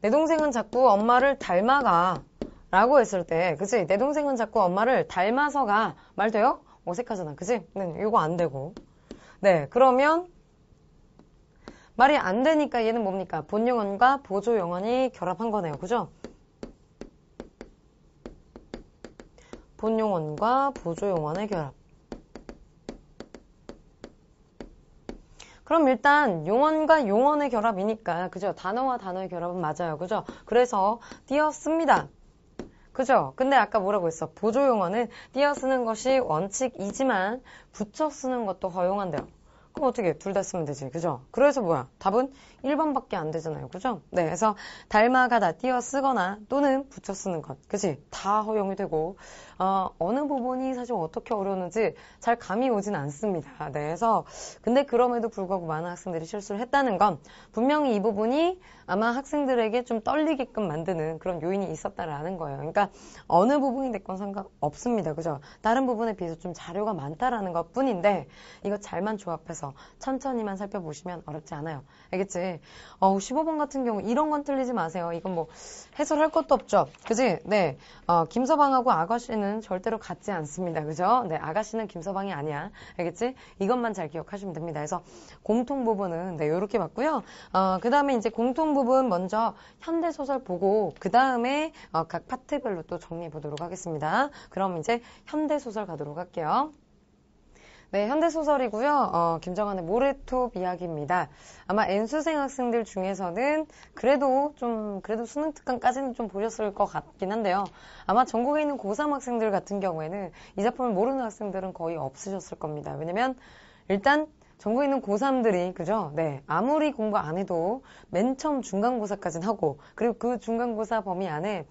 내 동생은 자꾸 엄마를 닮아가 라고 했을 때 그치? 내 동생은 자꾸 엄마를 닮아서 가 말 돼요? 어색하잖아. 그치? 네, 이거 안 되고 네, 그러면 말이 안 되니까 얘는 뭡니까? 본용언과 보조용언이 결합한 거네요. 그죠? 본용언과 보조용언의 결합. 그럼 일단 용언과 용언의 결합이니까 그죠? 단어와 단어의 결합은 맞아요. 그죠? 그래서 띄었습니다. 그죠? 근데 아까 뭐라고 했어? 보조용어는 띄어 쓰는 것이 원칙이지만 붙여 쓰는 것도 허용한대요. 그럼 어떻게 둘 다 쓰면 되지, 그죠? 그래서 뭐야? 답은 1번밖에 안 되잖아요, 그죠? 네, 그래서 닮아가다 띄어 쓰거나 또는 붙여 쓰는 것, 그치? 다 허용이 되고 어느 부분이 사실 어떻게 어려웠는지 잘 감이 오진 않습니다. 네, 그래서 근데 그럼에도 불구하고 많은 학생들이 실수를 했다는 건 분명히 이 부분이 아마 학생들에게 좀 떨리게끔 만드는 그런 요인이 있었다라는 거예요. 그러니까 어느 부분이 됐건 상관없습니다, 그죠? 다른 부분에 비해서 좀 자료가 많다라는 것 뿐인데 이거 잘만 조합해서 천천히만 살펴보시면 어렵지 않아요. 알겠지? 15번 같은 경우 이런 건 틀리지 마세요. 이건 뭐 해설할 것도 없죠. 그지? 네. 김서방하고 아가씨는 절대로 같지 않습니다. 그죠? 네. 아가씨는 김서방이 아니야. 알겠지? 이것만 잘 기억하시면 됩니다. 그래서 공통 부분은 네, 요렇게 봤고요. 그 다음에 이제 공통 부분 먼저 현대소설 보고 그 다음에 각 파트별로 또 정리해 보도록 하겠습니다. 그럼 이제 현대소설 가도록 할게요. 네, 현대소설이고요. 김정한의 모래톱 이야기입니다. 아마 N수생 학생들 중에서는 그래도 수능 특강까지는 좀 보셨을 것 같긴 한데요. 아마 전국에 있는 고3 학생들 같은 경우에는 이 작품을 모르는 학생들은 거의 없으셨을 겁니다. 왜냐면 일단 전국에 있는 고3들이, 그죠? 네. 아무리 공부 안 해도 맨 처음 중간고사까지는 하고, 그리고 그 중간고사 범위 안에,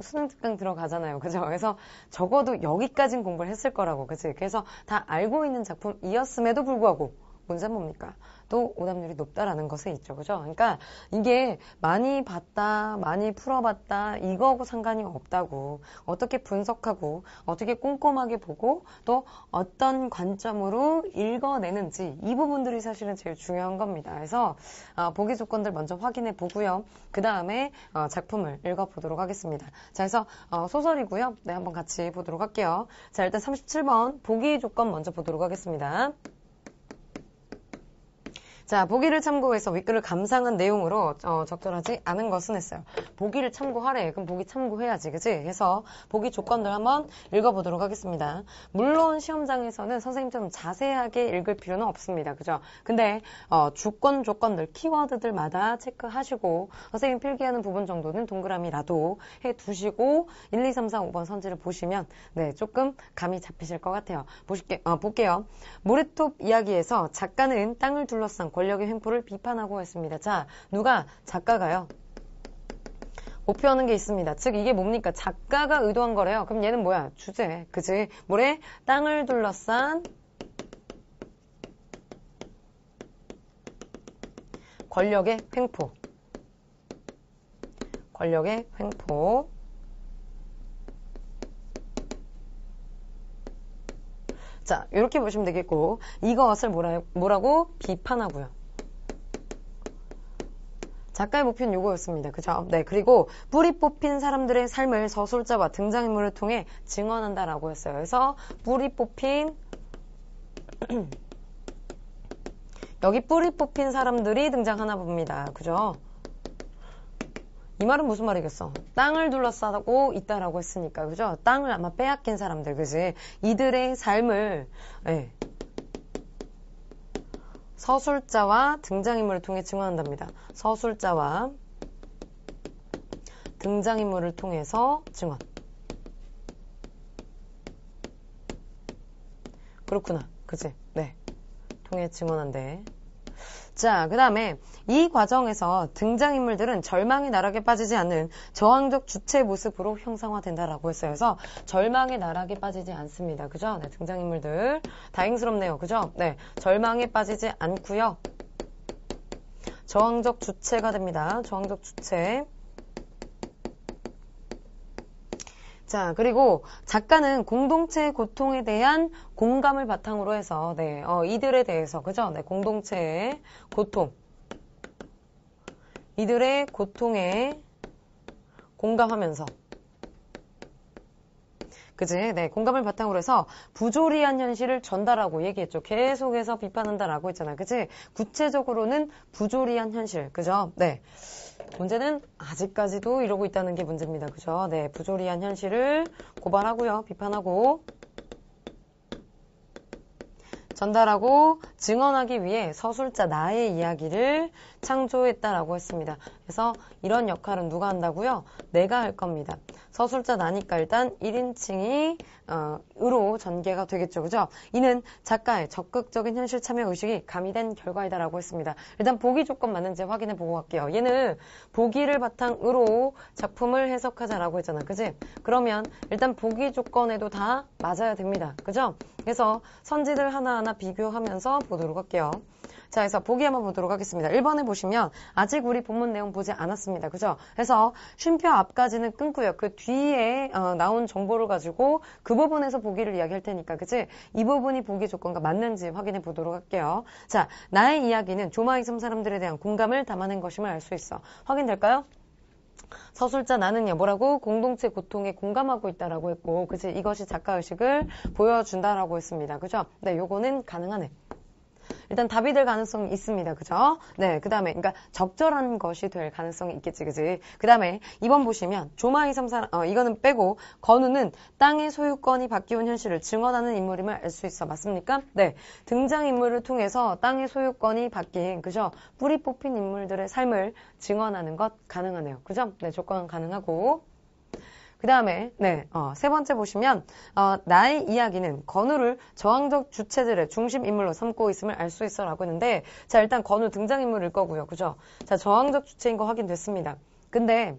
수능 특강 들어가잖아요. 그죠? 그래서 적어도 여기까진 공부를 했을 거라고, 그치? 그래서 다 알고 있는 작품이었음에도 불구하고, 문제는 뭡니까? 또 오답률이 높다라는 것에 있죠. 그죠? 그러니까 이게 많이 봤다, 많이 풀어봤다, 이거하고 상관이 없다고. 어떻게 분석하고, 어떻게 꼼꼼하게 보고, 또 어떤 관점으로 읽어내는지, 이 부분들이 사실은 제일 중요한 겁니다. 그래서 보기 조건들 먼저 확인해 보고요. 그 다음에 작품을 읽어보도록 하겠습니다. 자, 그래서 소설이고요. 네, 한번 같이 보도록 할게요. 자, 일단 37번 보기 조건 먼저 보도록 하겠습니다. 자, 보기를 참고해서 윗글을 감상한 내용으로 적절하지 않은 것은 했어요. 보기를 참고하래. 그럼 보기 참고해야지, 그치? 그래서 보기 조건들 한번 읽어보도록 하겠습니다. 물론 시험장에서는 선생님처럼 자세하게 읽을 필요는 없습니다, 그죠? 근데 조건들, 키워드들마다 체크하시고 선생님 필기하는 부분 정도는 동그라미라도 해두시고 1, 2, 3, 4, 5번 선지를 보시면 네, 조금 감이 잡히실 것 같아요. 볼게요. 모래톱 이야기에서 작가는 땅을 둘러싼 권력의 횡포를 비판하고 했습니다. 자, 누가? 작가가요. 목표하는 게 있습니다. 즉 이게 뭡니까? 작가가 의도한 거래요. 그럼 얘는 뭐야? 주제. 그지? 뭐래? 땅을 둘러싼 권력의 횡포. 권력의 횡포. 자, 이렇게 보시면 되겠고 이것을 뭐라고? 비판하고요. 작가의 목표는 요거였습니다. 그죠? 네, 그리고 뿌리 뽑힌 사람들의 삶을 서술자와 등장인물을 통해 증언한다라고 했어요. 그래서 뿌리 뽑힌 여기 뿌리 뽑힌 사람들이 등장하나 봅니다. 그죠? 이 말은 무슨 말이겠어? 땅을 둘러싸고 있다라고 했으니까, 그죠? 땅을 아마 빼앗긴 사람들, 그지? 이들의 삶을, 네. 서술자와 등장인물을 통해 증언한답니다. 서술자와 등장인물을 통해서 증언. 그렇구나. 그지? 네. 통해 증언한대. 자, 그 다음에 이 과정에서 등장인물들은 절망의 나락에 빠지지 않는 저항적 주체 모습으로 형상화된다라고 했어요. 그래서 절망의 나락에 빠지지 않습니다. 그죠? 네, 등장인물들. 다행스럽네요. 그죠? 네, 절망에 빠지지 않고요. 저항적 주체가 됩니다. 저항적 주체. 자, 그리고 작가는 공동체의 고통에 대한 공감을 바탕으로 해서, 네, 이들에 대해서, 그죠? 네, 공동체의 고통. 이들의 고통에 공감하면서. 그지? 네, 공감을 바탕으로 해서 부조리한 현실을 전달하고 얘기했죠. 계속해서 비판한다라고 했잖아. 그지? 구체적으로는 부조리한 현실. 그죠? 네. 문제는 아직까지도 이러고 있다는 게 문제입니다. 그죠? 네, 부조리한 현실을 고발하고요. 비판하고 전달하고 증언하기 위해 서술자 나의 이야기를 창조했다라고 했습니다. 그래서 이런 역할은 누가 한다고요? 내가 할 겁니다. 서술자 나니까 일단 1인칭이 으로 전개가 되겠죠. 그죠? 이는 작가의 적극적인 현실 참여 의식이 가미된 결과이다라고 했습니다. 일단 보기 조건 맞는지 확인해 보고 갈게요. 얘는 보기를 바탕으로 작품을 해석하자라고 했잖아. 그지? 그러면 일단 보기 조건에도 다 맞아야 됩니다. 그죠? 그래서 선지들 하나하나 비교하면서 보도록 할게요. 자, 그래서 보기 한번 보도록 하겠습니다. 1번에 보시면 아직 우리 본문 내용 보지 않았습니다. 그죠? 그래서 쉼표 앞까지는 끊고요. 그 뒤에 나온 정보를 가지고 그 부분에서 보기를 이야기할 테니까, 그치? 이 부분이 보기 조건과 맞는지 확인해 보도록 할게요. 자, 나의 이야기는 조마이 섬 사람들에 대한 공감을 담아낸 것임을 알 수 있어. 확인될까요? 서술자 나는요, 뭐라고? 공동체 고통에 공감하고 있다라고 했고, 그치? 이것이 작가의식을 보여준다라고 했습니다. 그죠? 네, 요거는 가능하네. 일단 답이 될 가능성이 있습니다. 그죠? 네, 그 다음에, 그러니까 적절한 것이 될 가능성이 있겠지, 그지? 그 다음에 2번 보시면, 조마이 삼사, 이거는 빼고, 건우는 땅의 소유권이 바뀌온 현실을 증언하는 인물임을 알 수 있어. 맞습니까? 네. 등장인물을 통해서 땅의 소유권이 바뀐, 그죠? 뿌리 뽑힌 인물들의 삶을 증언하는 것 가능하네요. 그죠? 네, 조건은 가능하고. 그 다음에 세 번째 보시면 나의 이야기는 건우를 저항적 주체들의 중심 인물로 삼고 있음을 알 수 있어 라고 했는데 자 일단 건우 등장인물일 거고요. 그죠? 자 저항적 주체인 거 확인됐습니다. 근데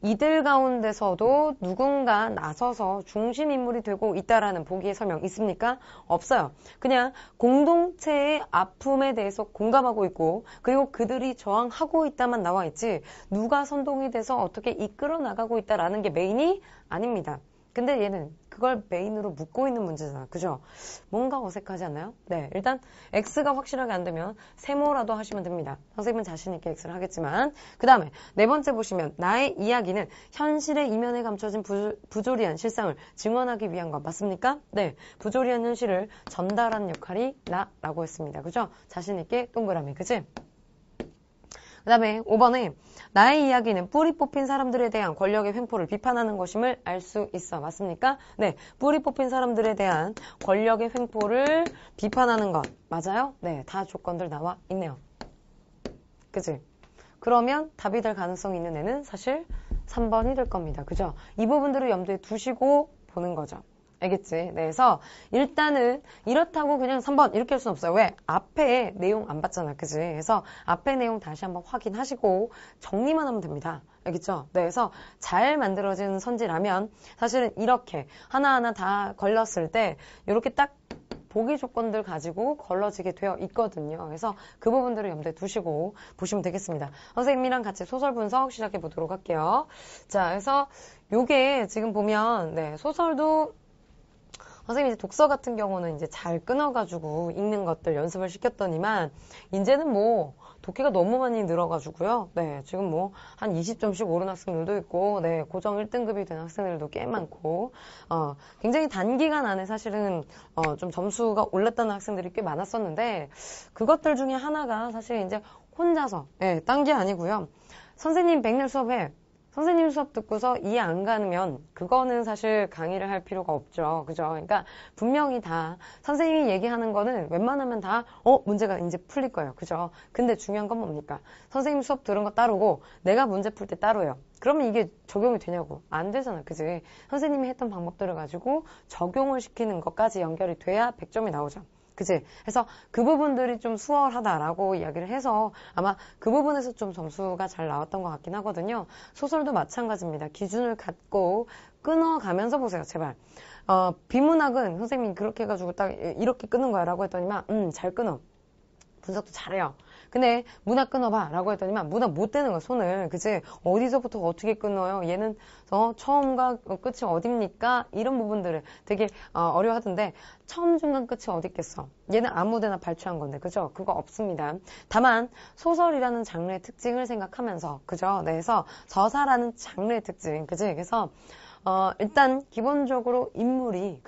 이들 가운데서도 누군가 나서서 중심인물이 되고 있다라는 보기의 설명 있습니까? 없어요. 그냥 공동체의 아픔에 대해서 공감하고 있고 그리고 그들이 저항하고 있다만 나와 있지 누가 선동이 돼서 어떻게 이끌어 나가고 있다라는 게 메인이 아닙니다. 근데 얘는 그걸 메인으로 묻고 있는 문제잖아. 그죠? 뭔가 어색하지 않나요? 네, 일단 X가 확실하게 안 되면 세모라도 하시면 됩니다. 선생님은 자신 있게 X를 하겠지만 그 다음에 네 번째 보시면 나의 이야기는 현실의 이면에 감춰진 부조리한 실상을 증언하기 위한 것 맞습니까? 네, 부조리한 현실을 전달하는 역할이 나라고 했습니다. 그죠? 자신 있게 동그라미, 그치? 그 다음에 5번에 나의 이야기는 뿌리 뽑힌 사람들에 대한 권력의 횡포를 비판하는 것임을 알 수 있어. 맞습니까? 네, 뿌리 뽑힌 사람들에 대한 권력의 횡포를 비판하는 것 맞아요? 네, 다 조건들 나와 있네요. 그치? 그러면 답이 될 가능성이 있는 애는 사실 3번이 될 겁니다. 그죠? 이 부분들을 염두에 두시고 보는 거죠. 알겠지? 네, 그래서 일단은 이렇다고 그냥 3번 이렇게 할 수는 없어요. 왜? 앞에 내용 안 봤잖아. 그지? 그래서 앞에 내용 다시 한번 확인하시고 정리만 하면 됩니다. 알겠죠? 네, 그래서 잘 만들어진 선지라면 사실은 이렇게 하나하나 다 걸렸을 때 이렇게 딱 보기 조건들 가지고 걸러지게 되어 있거든요. 그래서 그 부분들을 염두에 두시고 보시면 되겠습니다. 선생님이랑 같이 소설 분석 시작해 보도록 할게요. 자, 그래서 요게 지금 보면 네, 소설도 선생님이 독서 같은 경우는 이제 잘 끊어가지고 읽는 것들 연습을 시켰더니만 이제는 뭐 독해가 너무 많이 늘어가지고요. 네, 지금 뭐 한 20점씩 오른 학생들도 있고, 네, 고정 1등급이 된 학생들도 꽤 많고, 굉장히 단기간 안에 사실은 좀 점수가 올랐다는 학생들이 꽤 많았었는데 그것들 중에 하나가 사실 이제 혼자서, 네, 딴 게 아니고요. 선생님 백일 수업에 선생님 수업 듣고서 이해 안 가면 그거는 사실 강의를 할 필요가 없죠. 그죠? 그러니까 분명히 다 선생님이 얘기하는 거는 웬만하면 다 문제가 이제 풀릴 거예요. 그죠? 근데 중요한 건 뭡니까? 선생님 수업 들은 거 따르고 내가 문제 풀 때 따로요. 그러면 이게 적용이 되냐고. 안 되잖아. 그지? 선생님이 했던 방법들을 가지고 적용을 시키는 것까지 연결이 돼야 100점이 나오죠. 그치? 그래서 그 부분들이 좀 수월하다라고 이야기를 해서 아마 그 부분에서 좀 점수가 잘 나왔던 것 같긴 하거든요. 소설도 마찬가지입니다. 기준을 갖고 끊어가면서 보세요, 제발. 비문학은 선생님이 그렇게 해가지고 딱 이렇게 끊는 거야 라고 했더니만 잘 끊어. 분석도 잘해요. 근데 문학 끊어봐 라고 했더니만 문학 못 떼는 거야 손을. 그치? 어디서부터 어떻게 끊어요? 얘는 처음과 끝이 어딥니까? 이런 부분들을 되게 어려워하던데 처음 중간 끝이 어디 있겠어? 얘는 아무데나 발췌한 건데 그죠? 그거 없습니다. 다만 소설이라는 장르의 특징을 생각하면서 그죠? 네, 그래서 서사라는 장르의 특징 그치? 그래서 일단 기본적으로 인물이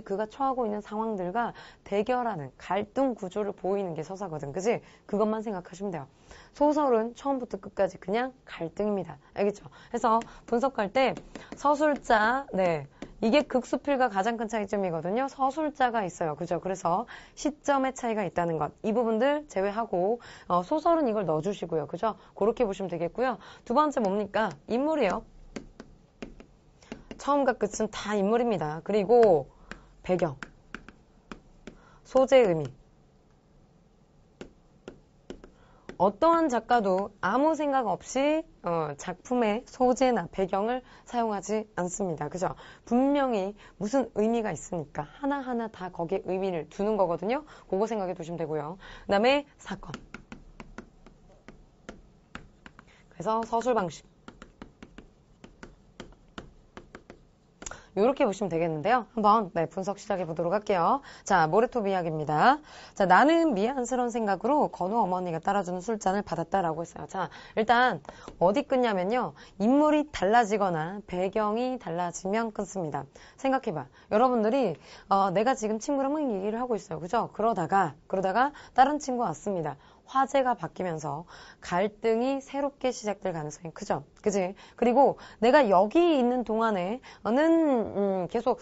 그가 처하고 있는 상황들과 대결하는 갈등 구조를 보이는 게 서사거든. 그지? 그것만 생각하시면 돼요. 소설은 처음부터 끝까지 그냥 갈등입니다. 알겠죠? 그래서 분석할 때 서술자, 네, 이게 극수필과 가장 큰 차이점이거든요. 서술자가 있어요. 그죠? 그래서 시점의 차이가 있다는 것. 이 부분들 제외하고 소설은 이걸 넣어주시고요. 그죠? 그렇게 보시면 되겠고요. 두 번째 뭡니까? 인물이에요. 처음과 끝은 다 인물입니다. 그리고 배경, 소재 의미. 어떠한 작가도 아무 생각 없이 작품의 소재나 배경을 사용하지 않습니다. 그죠? 분명히 무슨 의미가 있으니까 하나하나 다 거기에 의미를 두는 거거든요. 그거 생각해 두시면 되고요. 그 다음에 사건. 그래서 서술 방식. 이렇게 보시면 되겠는데요. 한번 분석 시작해 보도록 할게요. 자, 모래톱 이야기입니다. 자, 나는 미안스러운 생각으로 건우 어머니가 따라주는 술잔을 받았다라고 했어요. 자, 일단 어디 끊냐면요. 인물이 달라지거나 배경이 달라지면 끊습니다. 생각해봐. 여러분들이 내가 지금 친구랑 막 얘기를 하고 있어요. 그죠? 그러다가 다른 친구가 왔습니다. 화제가 바뀌면서 갈등이 새롭게 시작될 가능성이 크죠. 그지? 그리고 내가 여기 있는 동안에는 계속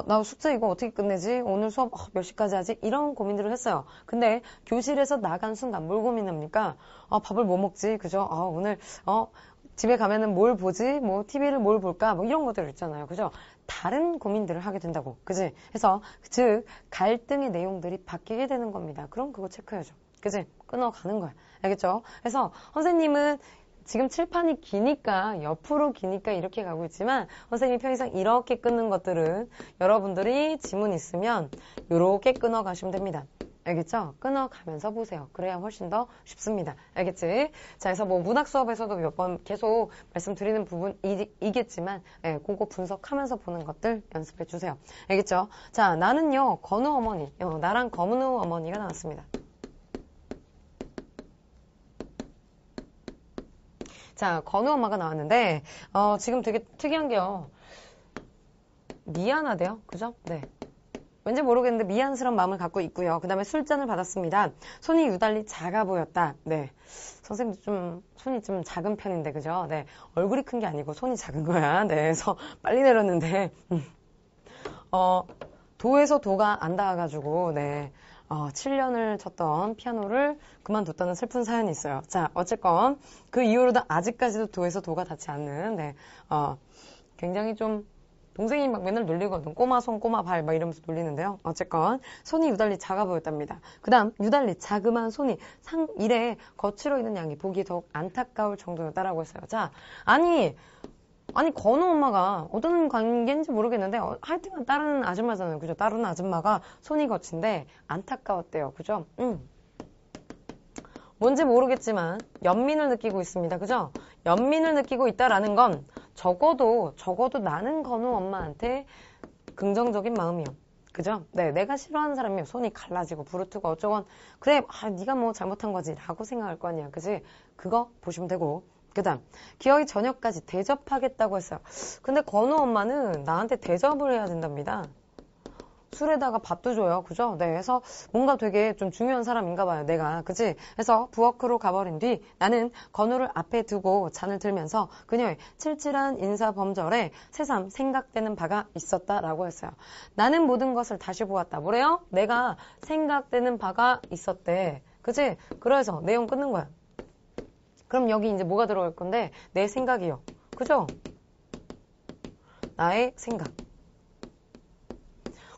나 숙제 이거 어떻게 끝내지? 오늘 수업 몇 시까지 하지? 이런 고민들을 했어요. 근데 교실에서 나간 순간 뭘 고민합니까? 밥을 뭐 먹지? 그죠? 오늘 집에 가면은 뭘 보지? 뭐 TV를 뭘 볼까? 뭐 이런 것들 있잖아요. 그죠? 다른 고민들을 하게 된다고. 그지? 그래서 즉 갈등의 내용들이 바뀌게 되는 겁니다. 그럼 그거 체크해야죠. 그지? 끊어가는 거야. 알겠죠? 그래서 선생님은 지금 칠판이 기니까 옆으로 기니까 이렇게 가고 있지만 선생님 편의상 이렇게 끊는 것들은 여러분들이 지문 있으면 이렇게 끊어가시면 됩니다. 알겠죠? 끊어가면서 보세요. 그래야 훨씬 더 쉽습니다. 알겠지? 자, 그래서 뭐 문학 수업에서도 몇 번 계속 말씀드리는 부분이겠지만 그거 분석하면서 보는 것들 연습해 주세요. 알겠죠? 자, 나는요 건우 어머니, 나랑 건우 어머니가 나왔습니다. 자, 건우 엄마가 나왔는데 지금 되게 특이한 게요. 미안하대요. 그죠? 네. 왠지 모르겠는데 미안스러운 마음을 갖고 있고요. 그 다음에 술잔을 받았습니다. 손이 유달리 작아 보였다. 네. 선생님도 좀 손이 좀 작은 편인데 그죠? 네. 얼굴이 큰 게 아니고 손이 작은 거야. 네. 그래서 빨리 내렸는데 도에서 도가 안 닿아가지고 네. 7년을 쳤던 피아노를 그만뒀다는 슬픈 사연이 있어요. 자, 어쨌건 그 이후로도 아직까지도 도에서 도가 닿지 않는 굉장히 좀 동생이 막 맨날 놀리거든. 꼬마 손, 꼬마 발 막 이러면서 놀리는데요. 어쨌건 손이 유달리 작아 보였답니다. 그 다음 유달리 자그마한 손이 상일에 거칠어 있는 양이 보기 더욱 안타까울 정도였다라고 했어요. 자, 아니 건우 엄마가 어떤 관계인지 모르겠는데 하여튼간 다른 아줌마잖아요. 그죠? 다른 아줌마가 손이 거친데 안타까웠대요. 그죠? 뭔지 모르겠지만 연민을 느끼고 있습니다. 그죠? 연민을 느끼고 있다라는 건 적어도 나는 건우 엄마한테 긍정적인 마음이요. 그죠? 네, 내가 싫어하는 사람이요. 손이 갈라지고 부르트고 어쩌건 그래, 네가 뭐 잘못한 거지 라고 생각할 거 아니야. 그지? 그거 보시면 되고 그 다음 기어이 저녁까지 대접하겠다고 했어요. 근데 건우 엄마는 나한테 대접을 해야 된답니다. 술에다가 밥도 줘요. 그죠? 네, 그래서 뭔가 되게 좀 중요한 사람인가 봐요. 내가. 그치? 그래서 부엌으로 가버린 뒤 나는 건우를 앞에 두고 잔을 들면서 그녀의 칠칠한 인사범절에 새삼 생각되는 바가 있었다라고 했어요. 나는 모든 것을 다시 보았다. 뭐래요? 내가 생각되는 바가 있었대. 그치? 그래서 내용 끊는 거야. 그럼 여기 이제 뭐가 들어갈 건데 내 생각이요. 그죠? 나의 생각.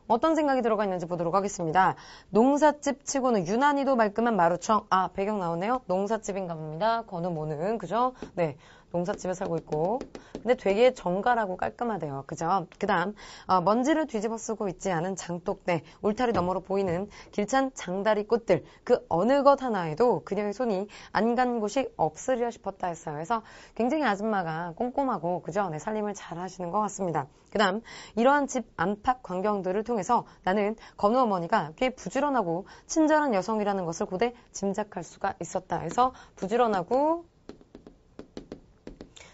어떤 생각이 들어가 있는지 보도록 하겠습니다. 농삿집 치고는 유난히도 말끔한 마루청. 배경 나오네요. 농삿집인가 봅니다. 건우모는. 그죠? 네. 농삿집에 살고 있고. 근데 되게 정갈하고 깔끔하대요. 그죠? 그 다음, 먼지를 뒤집어 쓰고 있지 않은 장독대, 울타리 너머로 보이는 길찬 장다리 꽃들, 그 어느 것 하나에도 그녀의 손이 안 간 곳이 없으리라 싶었다 했어요. 그래서 굉장히 아줌마가 꼼꼼하고, 그죠? 네, 살림을 잘 하시는 것 같습니다. 그 다음, 이러한 집 안팎 광경들을 통해서 나는 건우 어머니가 꽤 부지런하고 친절한 여성이라는 것을 고대 짐작할 수가 있었다. 그래서 부지런하고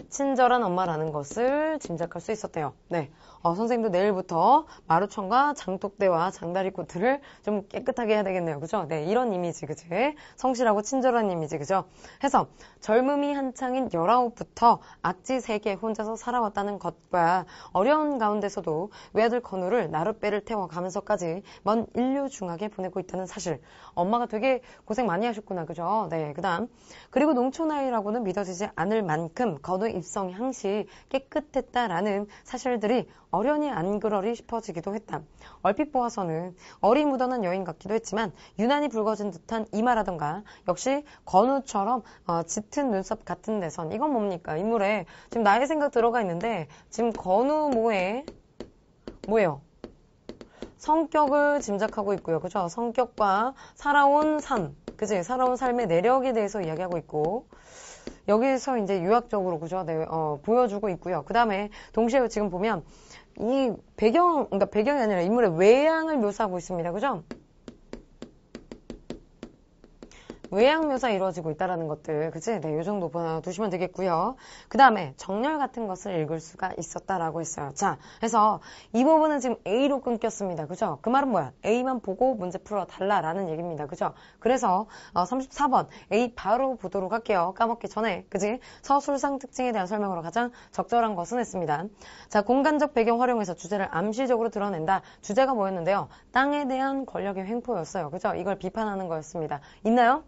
친절한 엄마라는 것을 짐작할 수 있었대요. 네. 선생님도 내일부터 마루청과 장독대와 장다리꽃들을 좀 깨끗하게 해야 되겠네요. 그죠? 네. 이런 이미지, 그지? 성실하고 친절한 이미지, 그죠? 해서 젊음이 한창인 19부터 악지 세계 혼자서 살아왔다는 것과 어려운 가운데서도 외아들 건우를 나룻배를 태워가면서까지 먼 인류 중학에 보내고 있다는 사실. 엄마가 되게 고생 많이 하셨구나. 그죠? 네. 그 다음. 그리고 농촌 아이라고는 믿어지지 않을 만큼 건우 입성 향시 깨끗했다라는 사실들이 어련히 안 그러리 싶어지기도 했다. 얼핏 보아서는 어리무던한 여인 같기도 했지만 유난히 붉어진 듯한 이마라던가 역시 건우처럼 짙은 눈썹 같은 데선 이건 뭡니까? 인물에 지금 나의 생각 들어가 있는데 지금 건우 뭐예요? 성격을 짐작하고 있고요. 그죠? 성격과 살아온 삶, 그지? 살아온 삶의 내력에 대해서 이야기하고 있고 여기서 이제 유학적으로 그죠? 네, 보여주고 있고요. 그 다음에 동시에 지금 보면 이 그러니까 배경이 아니라 인물의 외양을 묘사하고 있습니다. 그죠? 외양 묘사 이루어지고 있다라는 것들, 그치? 네, 이 정도 두시면 되겠고요. 그 다음에 정렬 같은 것을 읽을 수가 있었다라고 했어요. 자, 그래서 이 부분은 지금 A로 끊겼습니다. 그죠? 그 말은 뭐야? A만 보고 문제 풀어달라라는 얘기입니다. 그죠? 그래서 34번 A 바로 보도록 할게요. 까먹기 전에, 그지? 서술상 특징에 대한 설명으로 가장 적절한 것은 했습니다. 자, 공간적 배경 활용해서 주제를 암시적으로 드러낸다. 주제가 뭐였는데요? 땅에 대한 권력의 횡포였어요. 그죠? 이걸 비판하는 거였습니다. 있나요?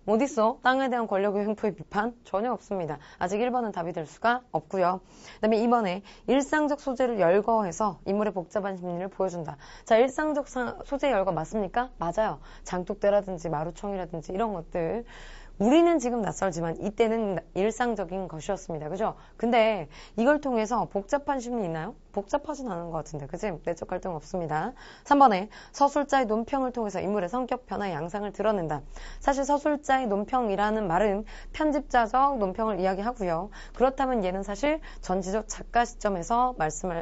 어딨어? 땅에 대한 권력의 횡포의 비판? 전혀 없습니다. 아직 1번은 답이 될 수가 없고요. 그 다음에 2번에 일상적 소재를 열거해서 인물의 복잡한 심리를 보여준다. 자, 일상적 소재 열거 맞습니까? 맞아요. 장독대라든지 마루청이라든지 이런 것들. 우리는 지금 낯설지만 이때는 일상적인 것이었습니다. 그죠? 근데 이걸 통해서 복잡한 심리 있나요? 복잡하진 않은 것 같은데. 그치? 내적 갈등 없습니다. 3번에 서술자의 논평을 통해서 인물의 성격 변화 양상을 드러낸다. 사실 서술자의 논평이라는 말은 편집자적 논평을 이야기하고요. 그렇다면 얘는 사실 전지적 작가 시점에서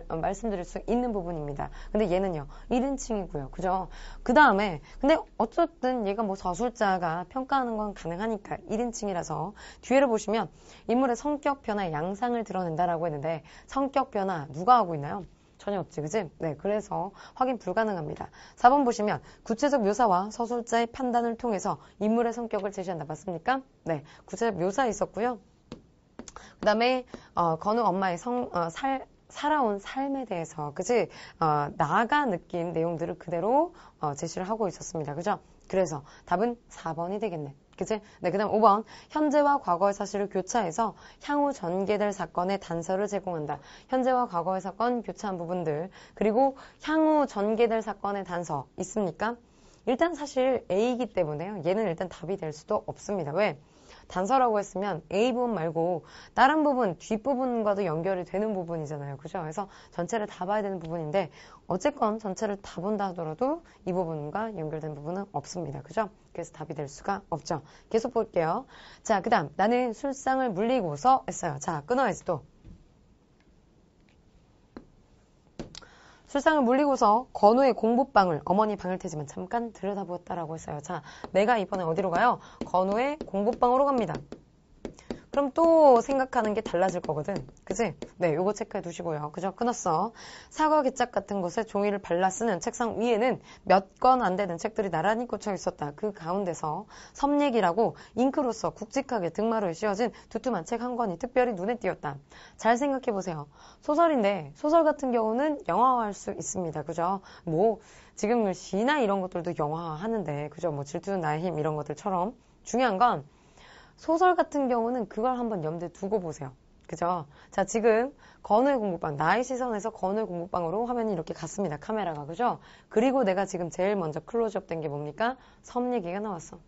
말씀드릴 수 있는 부분입니다. 근데 얘는요. 1인칭이고요. 그죠? 그 다음에 근데 어쨌든 얘가 뭐 서술자가 평가하는 건 가능하니까 1인칭이라서 뒤에를 보시면 인물의 성격 변화 양상을 드러낸다라고 했는데 성격 변화 누가 하고 있나요? 전혀 없지, 그지? 네, 그래서 확인 불가능합니다. 4번 보시면 구체적 묘사와 서술자의 판단을 통해서 인물의 성격을 제시한다. 맞습니까? 네, 구체적 묘사 있었고요. 그 다음에 건우 엄마의 살아온 삶에 대해서, 그지? 나가 느낀 내용들을 그대로 제시를 하고 있었습니다. 그죠? 그래서 답은 4번이 되겠네. 그치? 네, 그 다음 5번. 현재와 과거의 사실을 교차해서 향후 전개될 사건의 단서를 제공한다. 현재와 과거의 사건 교차한 부분들. 그리고 향후 전개될 사건의 단서 있습니까? 일단 사실 A이기 때문에요. 얘는 일단 답이 될 수도 없습니다. 왜? 단서라고 했으면 A 부분 말고 다른 부분, 뒷부분과도 연결이 되는 부분이잖아요. 그죠? 그래서 전체를 다 봐야 되는 부분인데 어쨌건 전체를 다 본다 하더라도 이 부분과 연결된 부분은 없습니다. 그죠? 그래서 답이 될 수가 없죠. 계속 볼게요. 자, 그 다음 나는 술상을 물리고서 했어요. 자, 끊어야지 또. 술상을 물리고서 건우의 공부방을 어머니 방일 테지만 잠깐 들여다보았다라고 했어요. 자, 내가 이번에 어디로 가요? 건우의 공부방으로 갑니다. 그럼 또 생각하는 게 달라질 거거든. 그치? 네, 요거 체크해 두시고요. 그죠? 끊었어. 사과 개짝 같은 곳에 종이를 발라 쓰는 책상 위에는 몇 권 안 되는 책들이 나란히 꽂혀 있었다. 그 가운데서 섭얘기라고 잉크로서 굵직하게 등마루에 씌워진 두툼한 책 한 권이 특별히 눈에 띄었다. 잘 생각해 보세요. 소설인데 소설 같은 경우는 영화화할 수 있습니다. 그죠? 뭐 지금 시나 이런 것들도 영화화 하는데 그죠? 뭐 질투는 나의 힘 이런 것들처럼 중요한 건 소설 같은 경우는 그걸 한번 염두에 두고 보세요. 그죠? 자, 지금 건우의 공부방, 나의 시선에서 건우의 공부방으로 화면이 이렇게 갔습니다. 카메라가. 그죠? 그리고 내가 지금 제일 먼저 클로즈업 된 게 뭡니까? 섭 얘기가 나왔어.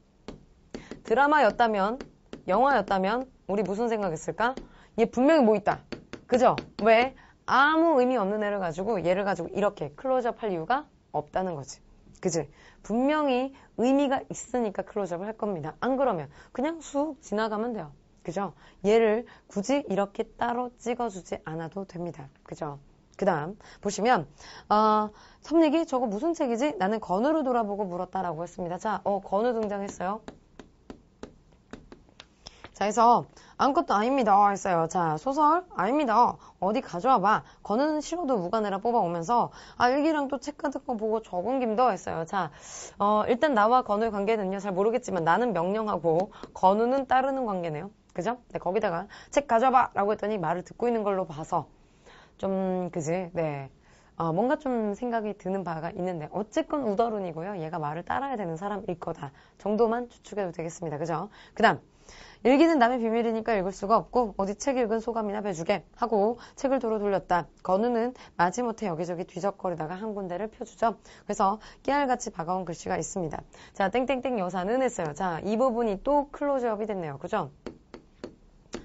드라마였다면, 영화였다면 우리 무슨 생각했을까? 얘 분명히 뭐 있다. 그죠? 왜? 아무 의미 없는 애를 가지고 얘를 가지고 이렇게 클로즈업 할 이유가 없다는 거지. 그치? 분명히 의미가 있으니까 클로즈업을 할 겁니다. 안 그러면 그냥 쑥 지나가면 돼요. 그죠? 얘를 굳이 이렇게 따로 찍어주지 않아도 됩니다. 그죠? 그 다음 보시면 섭얘기 저거 무슨 책이지? 나는 건우를 돌아보고 물었다라고 했습니다. 자, 건우 등장했어요. 자, 해서 아무것도 아닙니다 했어요. 자, 소설 아닙니다. 어디 가져와봐. 건우는 싫어도 무관해라 뽑아오면서 일기랑 또 책 같은 거 보고 적은 김도 했어요. 자, 일단 나와 건우의 관계는요 잘 모르겠지만 나는 명령하고 건우는 따르는 관계네요. 그죠? 네, 거기다가 책 가져와봐 라고 했더니 말을 듣고 있는 걸로 봐서 좀 그지? 네. 뭔가 좀 생각이 드는 바가 있는데 어쨌건 우더룬이고요. 얘가 말을 따라야 되는 사람일 거다 정도만 추측해도 되겠습니다. 그죠? 그 다음 일기는 남의 비밀이니까 읽을 수가 없고 어디 책 읽은 소감이나 배주게 하고 책을 도로 돌렸다. 건우는 마지못해 여기저기 뒤적거리다가 한 군데를 펴주죠. 그래서 깨알같이 박아온 글씨가 있습니다. 자, 땡땡땡 여사는 했어요. 자, 이 부분이 또 클로즈업이 됐네요. 그죠?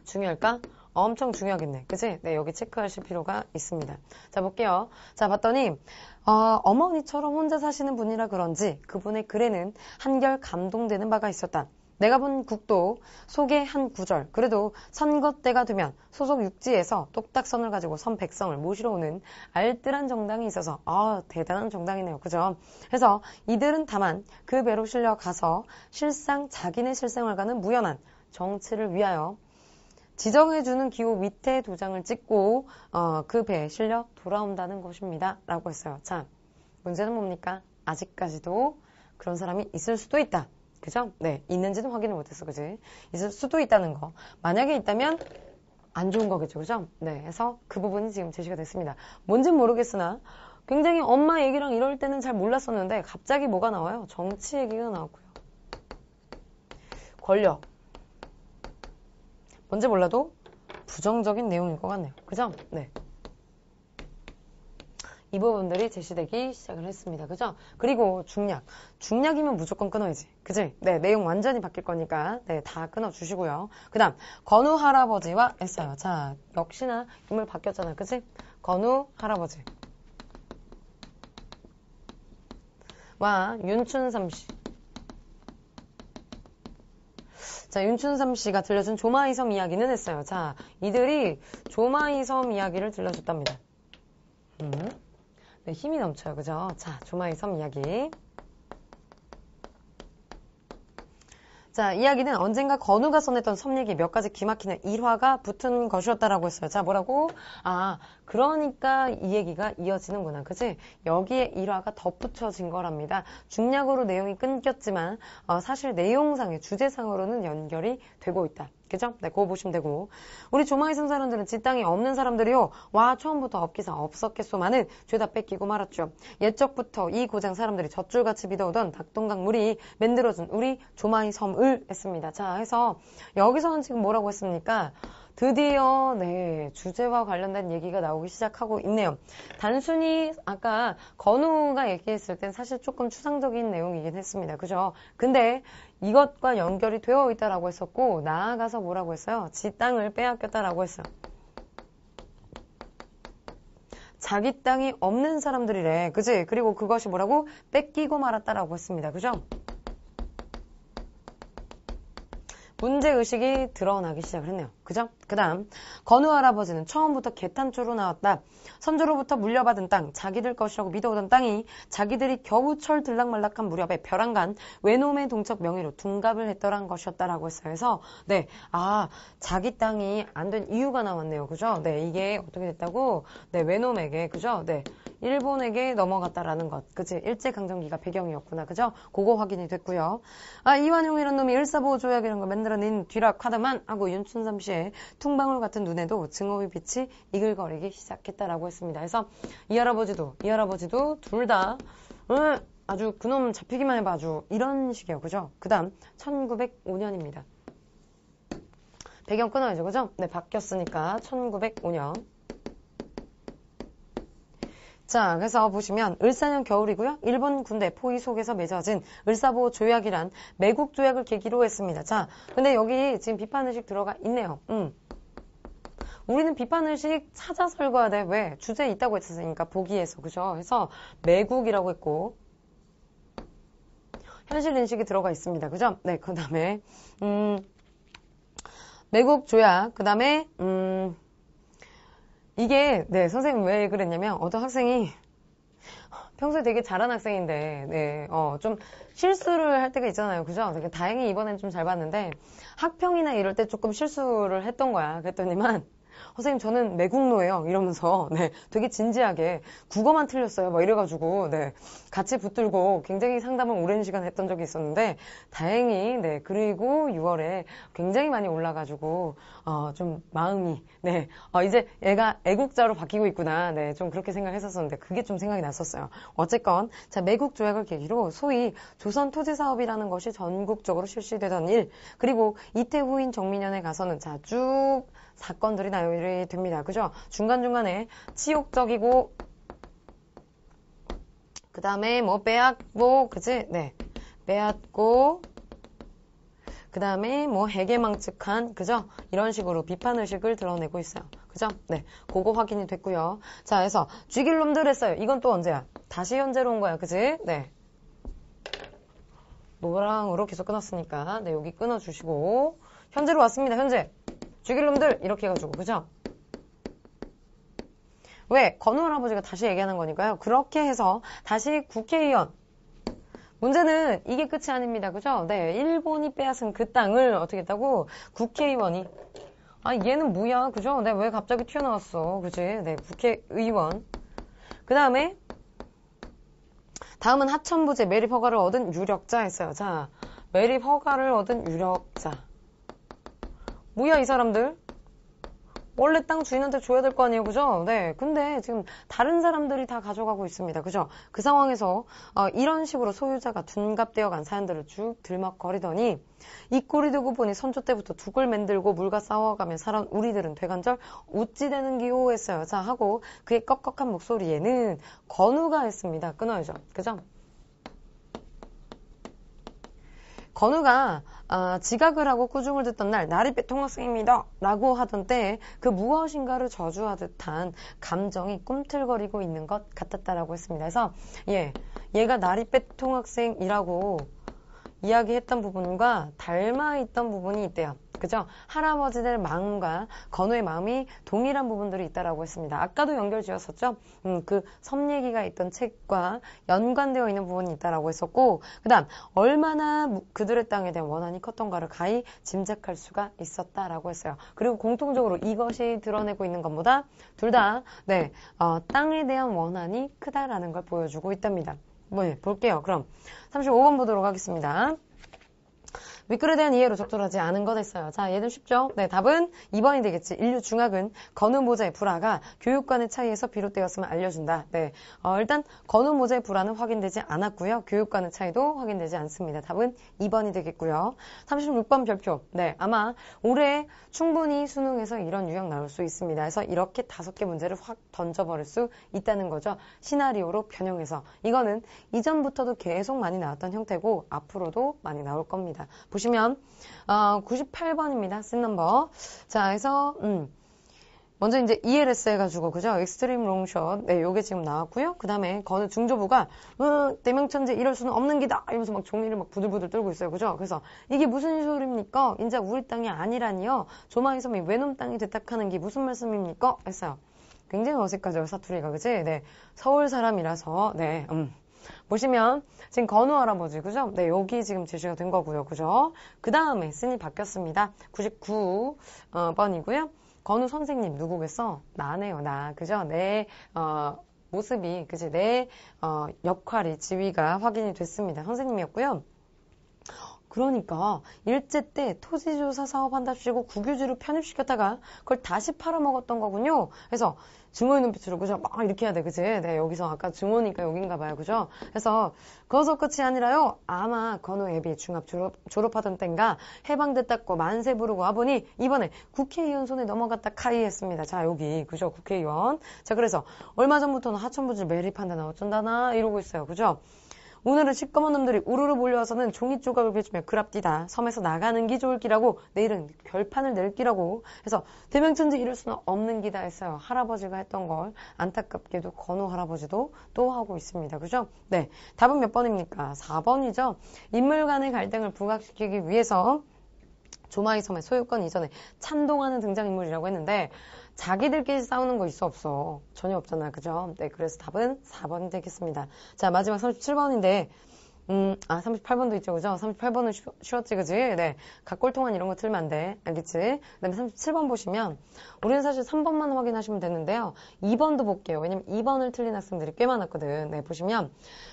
중요할까? 엄청 중요하겠네. 그치? 네, 여기 체크하실 필요가 있습니다. 자, 볼게요. 자, 봤더니, 어머니처럼 혼자 사시는 분이라 그런지 그분의 글에는 한결 감동되는 바가 있었다. 내가 본 국도 속의 한 구절, 그래도 선거 때가 되면 소속 육지에서 똑딱선을 가지고 선 백성을 모시러 오는 알뜰한 정당이 있어서 대단한 정당이네요. 그죠? 그래서 이들은 다만 그 배로 실려 가서 실상 자기네 실생활과는 무연한 정치를 위하여 지정해주는 기호 밑에 도장을 찍고 그 배에 실려 돌아온다는 것입니다. 라고 했어요. 자, 문제는 뭡니까? 아직까지도 그런 사람이 있을 수도 있다. 그죠? 네, 있는지는 확인을 못했어. 그지? 있을 수도 있다는 거. 만약에 있다면 안 좋은 거겠죠. 그죠? 네, 그래서 그 부분이 지금 제시가 됐습니다. 뭔진 모르겠으나 굉장히 엄마 얘기랑 이럴 때는 잘 몰랐었는데 갑자기 뭐가 나와요? 정치 얘기가 나왔고요. 권력. 뭔지 몰라도 부정적인 내용일 것 같네요. 그죠? 네. 이 부분들이 제시되기 시작을 했습니다. 그죠? 그리고 중략. 중략이면 무조건 끊어야지. 그지? 네, 내용 완전히 바뀔 거니까, 네, 다 끊어주시고요. 그 다음, 건우 할아버지와 했어요. 자, 역시나 인물 바뀌었잖아요. 그지? 건우 할아버지. 와, 윤춘삼 씨. 자, 윤춘삼 씨가 들려준 조마이섬 이야기는 했어요. 자, 이들이 조마이섬 이야기를 들려줬답니다. 네, 힘이 넘쳐요. 그죠? 자, 조마이섬 이야기. 자, 이야기는 언젠가 건우가 써냈던 섬 얘기 몇 가지 기막히는 일화가 붙은 것이었다라고 했어요. 자, 뭐라고? 그러니까 이 얘기가 이어지는구나. 그치? 여기에 일화가 덧붙여진 거랍니다. 중략으로 내용이 끊겼지만 사실 내용상의 주제상으로는 연결이 되고 있다. 그죠? 네, 그거 보시면 되고. 우리 조마이섬 사람들은 지 땅이 없는 사람들이요. 와, 처음부터 업기사 없었겠소만은 죄다 뺏기고 말았죠. 옛적부터 이 고장 사람들이 젖줄같이 믿어오던 낙동강물이 만들어준 우리 조마이섬을 했습니다. 자, 해서 여기서는 지금 뭐라고 했습니까? 드디어 네, 주제와 관련된 얘기가 나오기 시작하고 있네요. 단순히 아까 건우가 얘기했을 땐 사실 조금 추상적인 내용이긴 했습니다. 그죠? 근데 이것과 연결이 되어 있다라고 했었고 나아가서 뭐라고 했어요? 지 땅을 빼앗겼다라고 했어요. 자기 땅이 없는 사람들이래. 그지? 그리고 그것이 뭐라고? 뺏기고 말았다라고 했습니다. 그죠? 문제의식이 드러나기 시작을 했네요. 그죠? 그 다음 건우 할아버지는 처음부터 개탄조로 나왔다. 선조로부터 물려받은 땅, 자기들 것이라고 믿어오던 땅이 자기들이 겨우 철 들락말락한 무렵에 벼랑간 외놈의 동척 명의로 둔갑을 했더란 것이었다라고 했어요. 그래서 네, 자기 땅이 안 된 이유가 나왔네요. 그죠? 네, 이게 어떻게 됐다고? 네, 외놈에게 그죠? 네, 일본에게 넘어갔다라는 것. 그치? 일제강점기가 배경이었구나. 그죠? 그거 확인이 됐고요. 이완용이라는 놈이 일사보호 조약이라는 걸 만들어낸 뒤락하다만 하고 윤춘삼 씨의 퉁방울 같은 눈에도 증오의 빛이 이글거리기 시작했다라고 했습니다. 그래서 이 할아버지도 둘 다 아주 그놈 잡히기만 해봐 아주 이런 식이에요. 그죠? 그 다음 1905년입니다. 배경 끊어야죠. 그죠? 네, 바뀌었으니까 1905년. 자, 그래서 보시면 을사년 겨울이고요. 일본 군대 포위 속에서 맺어진 을사보호 조약이란 매국 조약을 계기로 했습니다. 자, 근데 여기 지금 비판의식 들어가 있네요. 우리는 비판의식 찾아서 읽어야 돼. 왜? 주제에 있다고 했으니까 보기에서. 그죠? 그래서 매국이라고 했고 현실인식이 들어가 있습니다. 그죠? 네, 그 다음에 매국 조약, 그 다음에 이게 네 선생님 왜 그랬냐면 어떤 학생이 평소에 되게 잘한 학생인데, 네, 좀 실수를 할 때가 있잖아요. 그죠? 되게 다행히 이번엔 좀 잘 봤는데, 학평이나 이럴 때 조금 실수를 했던 거야. 그랬더니만, 선생님, 저는 매국노예요. 이러면서, 네, 되게 진지하게, 국어만 틀렸어요. 막 이래가지고, 네, 같이 붙들고 굉장히 상담을 오랜 시간 했던 적이 있었는데, 다행히, 네, 그리고 6월에 굉장히 많이 올라가지고, 좀 마음이, 네, 이제 얘가 애국자로 바뀌고 있구나. 네, 좀 그렇게 생각했었었는데, 그게 좀 생각이 났었어요. 어쨌건, 자, 매국 조약을 계기로 소위 조선 토지 사업이라는 것이 전국적으로 실시되던 일, 그리고 이태후인 정민년에 가서는 자, 쭉 사건들이 나열이 됩니다. 그죠? 중간중간에 치욕적이고, 그 다음에 뭐 빼앗고, 그지? 네. 빼앗고, 그 다음에 뭐 해괴망측한, 그죠? 이런 식으로 비판의식을 드러내고 있어요. 그죠? 네. 그거 확인이 됐고요. 자, 그래서 죽일 놈들 했어요. 이건 또 언제야? 다시 현재로 온 거야. 그지? 네. 노랑으로 계속 끊었으니까, 네. 여기 끊어주시고, 현재로 왔습니다. 현재. 죽일 놈들! 이렇게 해가지고, 그죠? 왜? 건우 할아버지가 다시 얘기하는 거니까요. 그렇게 해서 다시 국회의원. 문제는 이게 끝이 아닙니다. 그죠? 네. 일본이 빼앗은 그 땅을 어떻게 했다고? 국회의원이. 얘는 뭐야? 그죠? 네. 왜 갑자기 튀어나왔어? 그지? 네. 국회의원. 그 다음에, 다음은 하천부제 매립 허가를 얻은 유력자 했어요. 자, 매립 허가를 얻은 유력자. 뭐야 이 사람들? 원래 땅 주인한테 줘야 될 거 아니에요, 그죠? 네. 근데 지금 다른 사람들이 다 가져가고 있습니다, 그죠? 그 상황에서 이런 식으로 소유자가 둔갑되어 간 사연들을 쭉 들먹거리더니 이 꼴이 되고 보니 선조 때부터 두골 만들고 물과 싸워가며 살아온 우리들은 되간절 우찌되는 기호 했어요. 자, 하고 그의 꺽꺽한 목소리에는 건우가 했습니다. 끊어야죠, 그죠? 건우가 지각을 하고 꾸중을 듣던 날 나리빼 통학생입니다 라고 하던 때에 그 무엇인가를 저주하듯한 감정이 꿈틀거리고 있는 것 같았다라고 했습니다. 그래서 얘가 나리빼 통학생이라고 이야기했던 부분과 닮아있던 부분이 있대요. 그죠? 할아버지들 마음과 건우의 마음이 동일한 부분들이 있다라고 했습니다. 아까도 연결 지었었죠? 그 섬 얘기가 있던 책과 연관되어 있는 부분이 있다라고 했었고, 그 다음, 얼마나 그들의 땅에 대한 원한이 컸던가를 가히 짐작할 수가 있었다라고 했어요. 그리고 공통적으로 이것이 드러내고 있는 것보다 둘 다, 땅에 대한 원한이 크다라는 걸 보여주고 있답니다. 볼게요. 그럼 35번 보도록 하겠습니다. 윗글에 대한 이해로 적절하지 않은 것 했어요. 자, 얘는 쉽죠? 네, 답은 2번이 되겠지. 인류 중학은 건우 모자의 불화가 교육 간의 차이에서 비롯되었음을 알려준다. 네, 일단 건우 모자의 불화는 확인되지 않았고요. 교육 간의 차이도 확인되지 않습니다. 답은 2번이 되겠고요. 36번 별표. 네, 아마 올해 충분히 수능에서 이런 유형 나올 수 있습니다. 그래서 이렇게 5개 문제를 확 던져버릴 수 있다는 거죠. 시나리오로 변형해서. 이거는 이전부터도 계속 많이 나왔던 형태고 앞으로도 많이 나올 겁니다. 보시면 98번입니다. 쓴 넘버. 자, 그래서 먼저 이제 ELS 해가지고 그죠? 익스트림 롱숏. 네, 요게 지금 나왔고요. 그 다음에 건우 중조부가 대명천재 이럴 수는 없는 기다 이러면서 막 종이를 막 부들부들 떨고 있어요. 그죠? 그래서 이게 무슨 소리입니까? 인자 우리 땅이 아니라니요. 조마의 섬이 외놈 땅이 되탁하는 게 무슨 말씀입니까? 했어요. 굉장히 어색하죠, 사투리가. 그지? 네, 서울 사람이라서 네. 보시면 지금 건우 할아버지 그죠? 네, 여기 지금 제시가 된 거고요. 그죠? 그 다음에 쓴이 바뀌었습니다. 99번이고요. 건우 선생님 누구겠어? 나네요, 나. 그죠? 내 모습이 그지? 내 역할이 지위가 확인이 됐습니다. 선생님이었고요. 그러니까 일제 때 토지조사 사업 한답시고 국유지로 편입시켰다가 그걸 다시 팔아먹었던 거군요. 그래서 증오의 눈빛으로 그죠? 막 이렇게 해야 돼, 그지? 네, 여기서 아까 증오니까 여긴가 봐요, 그죠? 그래서 그것도 끝이 아니라요. 아마 건우 예비 중학 졸업하던 땐가 해방됐다고 만세 부르고 와보니 이번에 국회의원 손에 넘어갔다 카이 했습니다. 자, 여기 그죠? 국회의원. 자, 그래서 얼마 전부터는 하천부지 매립한다나 어쩐다나 이러고 있어요, 그죠? 오늘은 시꺼먼 놈들이 우르르 몰려와서는 종이 조각을 베주며 그랍디다. 섬에서 나가는 기 좋을 기라고 내일은 결판을 낼 기라고 해서 대명천지 이룰 수는 없는 기다 했어요. 할아버지가 했던 걸 안타깝게도 건우 할아버지도 또 하고 있습니다. 그죠? 네, 답은 몇 번입니까? 4번이죠. 인물 간의 갈등을 부각시키기 위해서 조마의 섬의 소유권 이전에 찬동하는 등장인물이라고 했는데 자기들끼리 싸우는 거 있어 없어? 전혀 없잖아. 그죠? 네, 그래서 답은 4번이 되겠습니다. 자, 마지막 37번인데 38번도 있죠, 그죠? 38번은 쉬웠지, 그지? 네. 각골통한 이런 거 틀면 안 돼. 알겠지? 그 다음에 37번 보시면, 우리는 사실 3번만 확인하시면 되는데요. 2번도 볼게요. 왜냐면 2번을 틀린 학생들이 꽤 많았거든. 네, 보시면,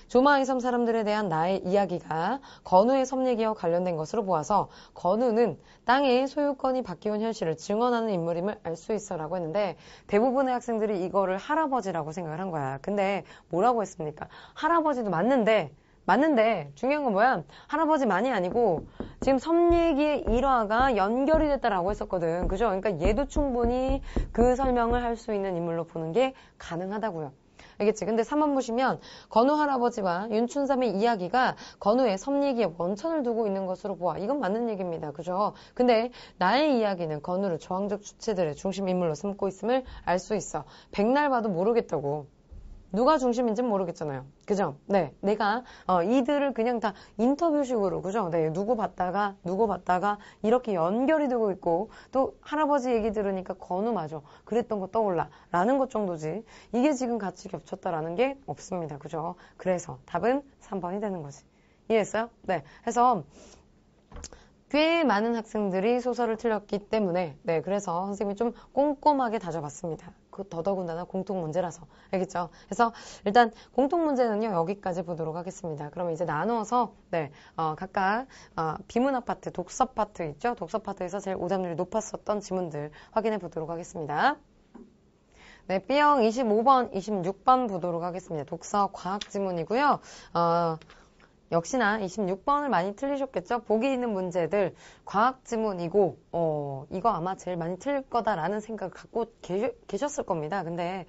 조마의 섬 사람들에 대한 나의 이야기가 건우의 섬 얘기와 관련된 것으로 보아서, 건우는 땅의 소유권이 바뀌어온 현실을 증언하는 인물임을 알 수 있어 라고 했는데, 대부분의 학생들이 이거를 할아버지라고 생각을 한 거야. 근데 뭐라고 했습니까? 할아버지도 맞는데 중요한 건 뭐야? 할아버지만이 아니고 지금 섬 얘기의 일화가 연결이 됐다라고 했었거든. 그죠? 그러니까 얘도 충분히 그 설명을 할 수 있는 인물로 보는 게 가능하다고요. 알겠지? 근데 3번 보시면 건우 할아버지와 윤춘삼의 이야기가 건우의 섬 얘기에 원천을 두고 있는 것으로 보아. 이건 맞는 얘기입니다. 그죠? 근데 나의 이야기는 건우를 저항적 주체들의 중심 인물로 삼고 있음을 알 수 있어. 백날 봐도 모르겠다고. 누가 중심인지는 모르겠잖아요. 그죠? 네. 내가, 이들을 그냥 다 인터뷰식으로, 그죠? 네. 누구 봤다가, 이렇게 연결이 되고 있고, 또 할아버지 얘기 들으니까 건우 맞아. 그랬던 거 떠올라. 라는 것 정도지. 이게 지금 같이 겹쳤다라는 게 없습니다. 그죠? 그래서 답은 3번이 되는 거지. 이해했어요? 네. 해서, 꽤 많은 학생들이 소설을 틀렸기 때문에 네 그래서 선생님이 좀 꼼꼼하게 다져봤습니다. 그 더더군다나 공통문제라서 알겠죠? 그래서 일단 공통문제는요 여기까지 보도록 하겠습니다. 그러면 이제 나누어서 네 각각 비문학 파트, 독서 파트 있죠? 독서 파트에서 제일 오답률이 높았었던 지문들 확인해 보도록 하겠습니다. 네, B형 25번, 26번 보도록 하겠습니다. 독서 과학 지문이고요. 역시나 26번을 많이 틀리셨겠죠? 보기 있는 문제들 과학 지문이고 이거 아마 제일 많이 틀릴 거다라는 생각을 갖고 계셨을 겁니다. 근데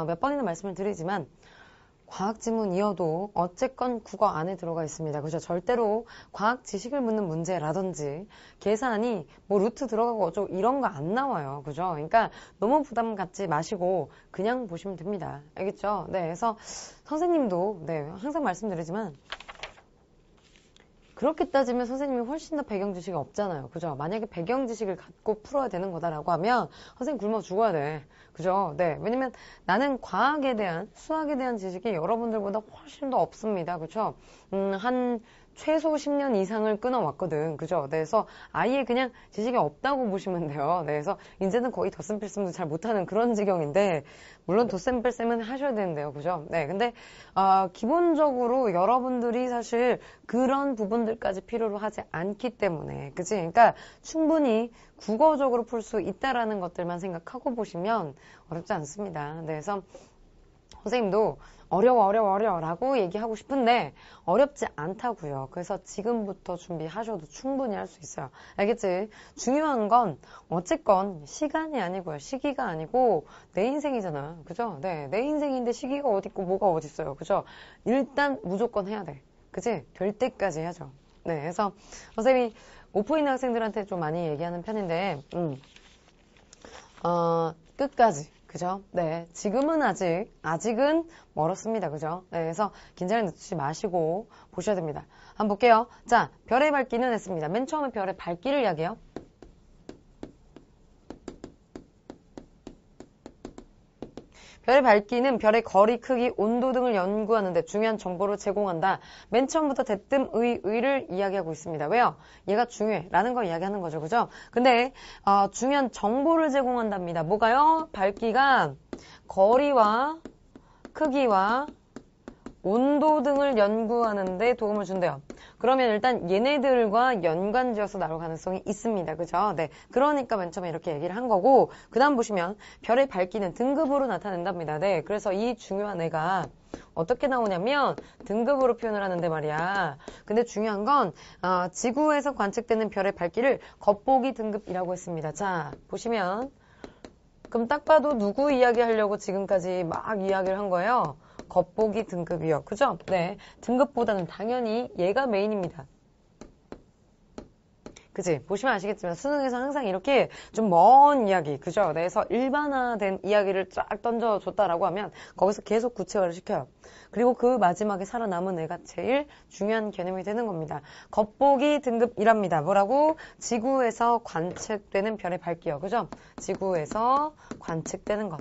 몇 번이나 말씀을 드리지만 과학 지문이어도 어쨌건 국어 안에 들어가 있습니다. 그죠? 절대로 과학 지식을 묻는 문제라든지 계산이 뭐 루트 들어가고 어쩌고 이런 거 안 나와요. 그죠? 그러니까 너무 부담 갖지 마시고 그냥 보시면 됩니다. 알겠죠? 네, 그래서 선생님도 네, 항상 말씀드리지만 그렇게 따지면 선생님이 훨씬 더 배경 지식이 없잖아요. 그죠? 만약에 배경 지식을 갖고 풀어야 되는 거다라고 하면 선생님 굶어 죽어야 돼. 그죠? 네. 왜냐면 나는 과학에 대한, 수학에 대한 지식이 여러분들보다 훨씬 더 없습니다. 그죠? 한 최소 10년 이상을 끊어왔거든. 그죠? 네, 그래서 아예 그냥 지식이 없다고 보시면 돼요. 네, 그래서 이제는 거의 덧셈 뺄셈도 잘 못하는 그런 지경인데, 물론 덧셈 뺄셈은 하셔야 되는데요. 그죠? 네, 근데, 기본적으로 여러분들이 사실 그런 부분들까지 필요로 하지 않기 때문에, 그치? 그러니까 충분히 국어적으로 풀 수 있다라는 것들만 생각하고 보시면 어렵지 않습니다. 네, 그래서 선생님도 어려워 라고 얘기하고 싶은데 어렵지 않다고요. 그래서 지금부터 준비하셔도 충분히 할 수 있어요. 알겠지? 중요한 건 어쨌건 시간이 아니고요. 시기가 아니고 내 인생이잖아. 그죠? 네, 내 인생인데 시기가 어디 있고 뭐가 어디 있어요. 그죠? 일단 무조건 해야 돼. 그치? 될 때까지 해야죠. 네, 그래서 선생님이 오프 있는 학생들한테 좀 많이 얘기하는 편인데 끝까지 그죠? 네. 지금은 아직은 멀었습니다. 그죠? 네. 그래서 긴장을 늦추지 마시고 보셔야 됩니다. 한번 볼게요. 자, 별의 밝기는 했습니다. 맨 처음에 별의 밝기를 이야기해요. 별의 밝기는 별의 거리, 크기, 온도 등을 연구하는 데 중요한 정보를 제공한다. 맨 처음부터 대뜸 의를 이야기하고 있습니다. 왜요? 얘가 중요해. 라는 걸 이야기하는 거죠. 그죠? 근데 중요한 정보를 제공한답니다. 뭐가요? 밝기가 거리와 크기와 온도 등을 연구하는 데 도움을 준대요. 그러면 일단 얘네들과 연관지어서 나올 가능성이 있습니다. 그죠? 네. 그러니까 맨 처음에 이렇게 얘기를 한 거고, 그 다음 보시면 별의 밝기는 등급으로 나타낸답니다. 네. 그래서 이 중요한 애가 어떻게 나오냐면 등급으로 표현을 하는데 말이야. 근데 중요한 건 지구에서 관측되는 별의 밝기를 겉보기 등급이라고 했습니다. 자, 보시면 그럼 딱 봐도 누구 이야기하려고 지금까지 막 이야기를 한 거예요? 겉보기 등급이요. 그죠? 네. 등급보다는 당연히 얘가 메인입니다. 그치? 보시면 아시겠지만 수능에서 항상 이렇게 좀 먼 이야기, 그죠? 그래서 일반화된 이야기를 쫙 던져줬다라고 하면 거기서 계속 구체화를 시켜요. 그리고 그 마지막에 살아남은 애가 제일 중요한 개념이 되는 겁니다. 겉보기 등급이랍니다. 뭐라고? 지구에서 관측되는 별의 밝기요. 그죠? 지구에서 관측되는 것.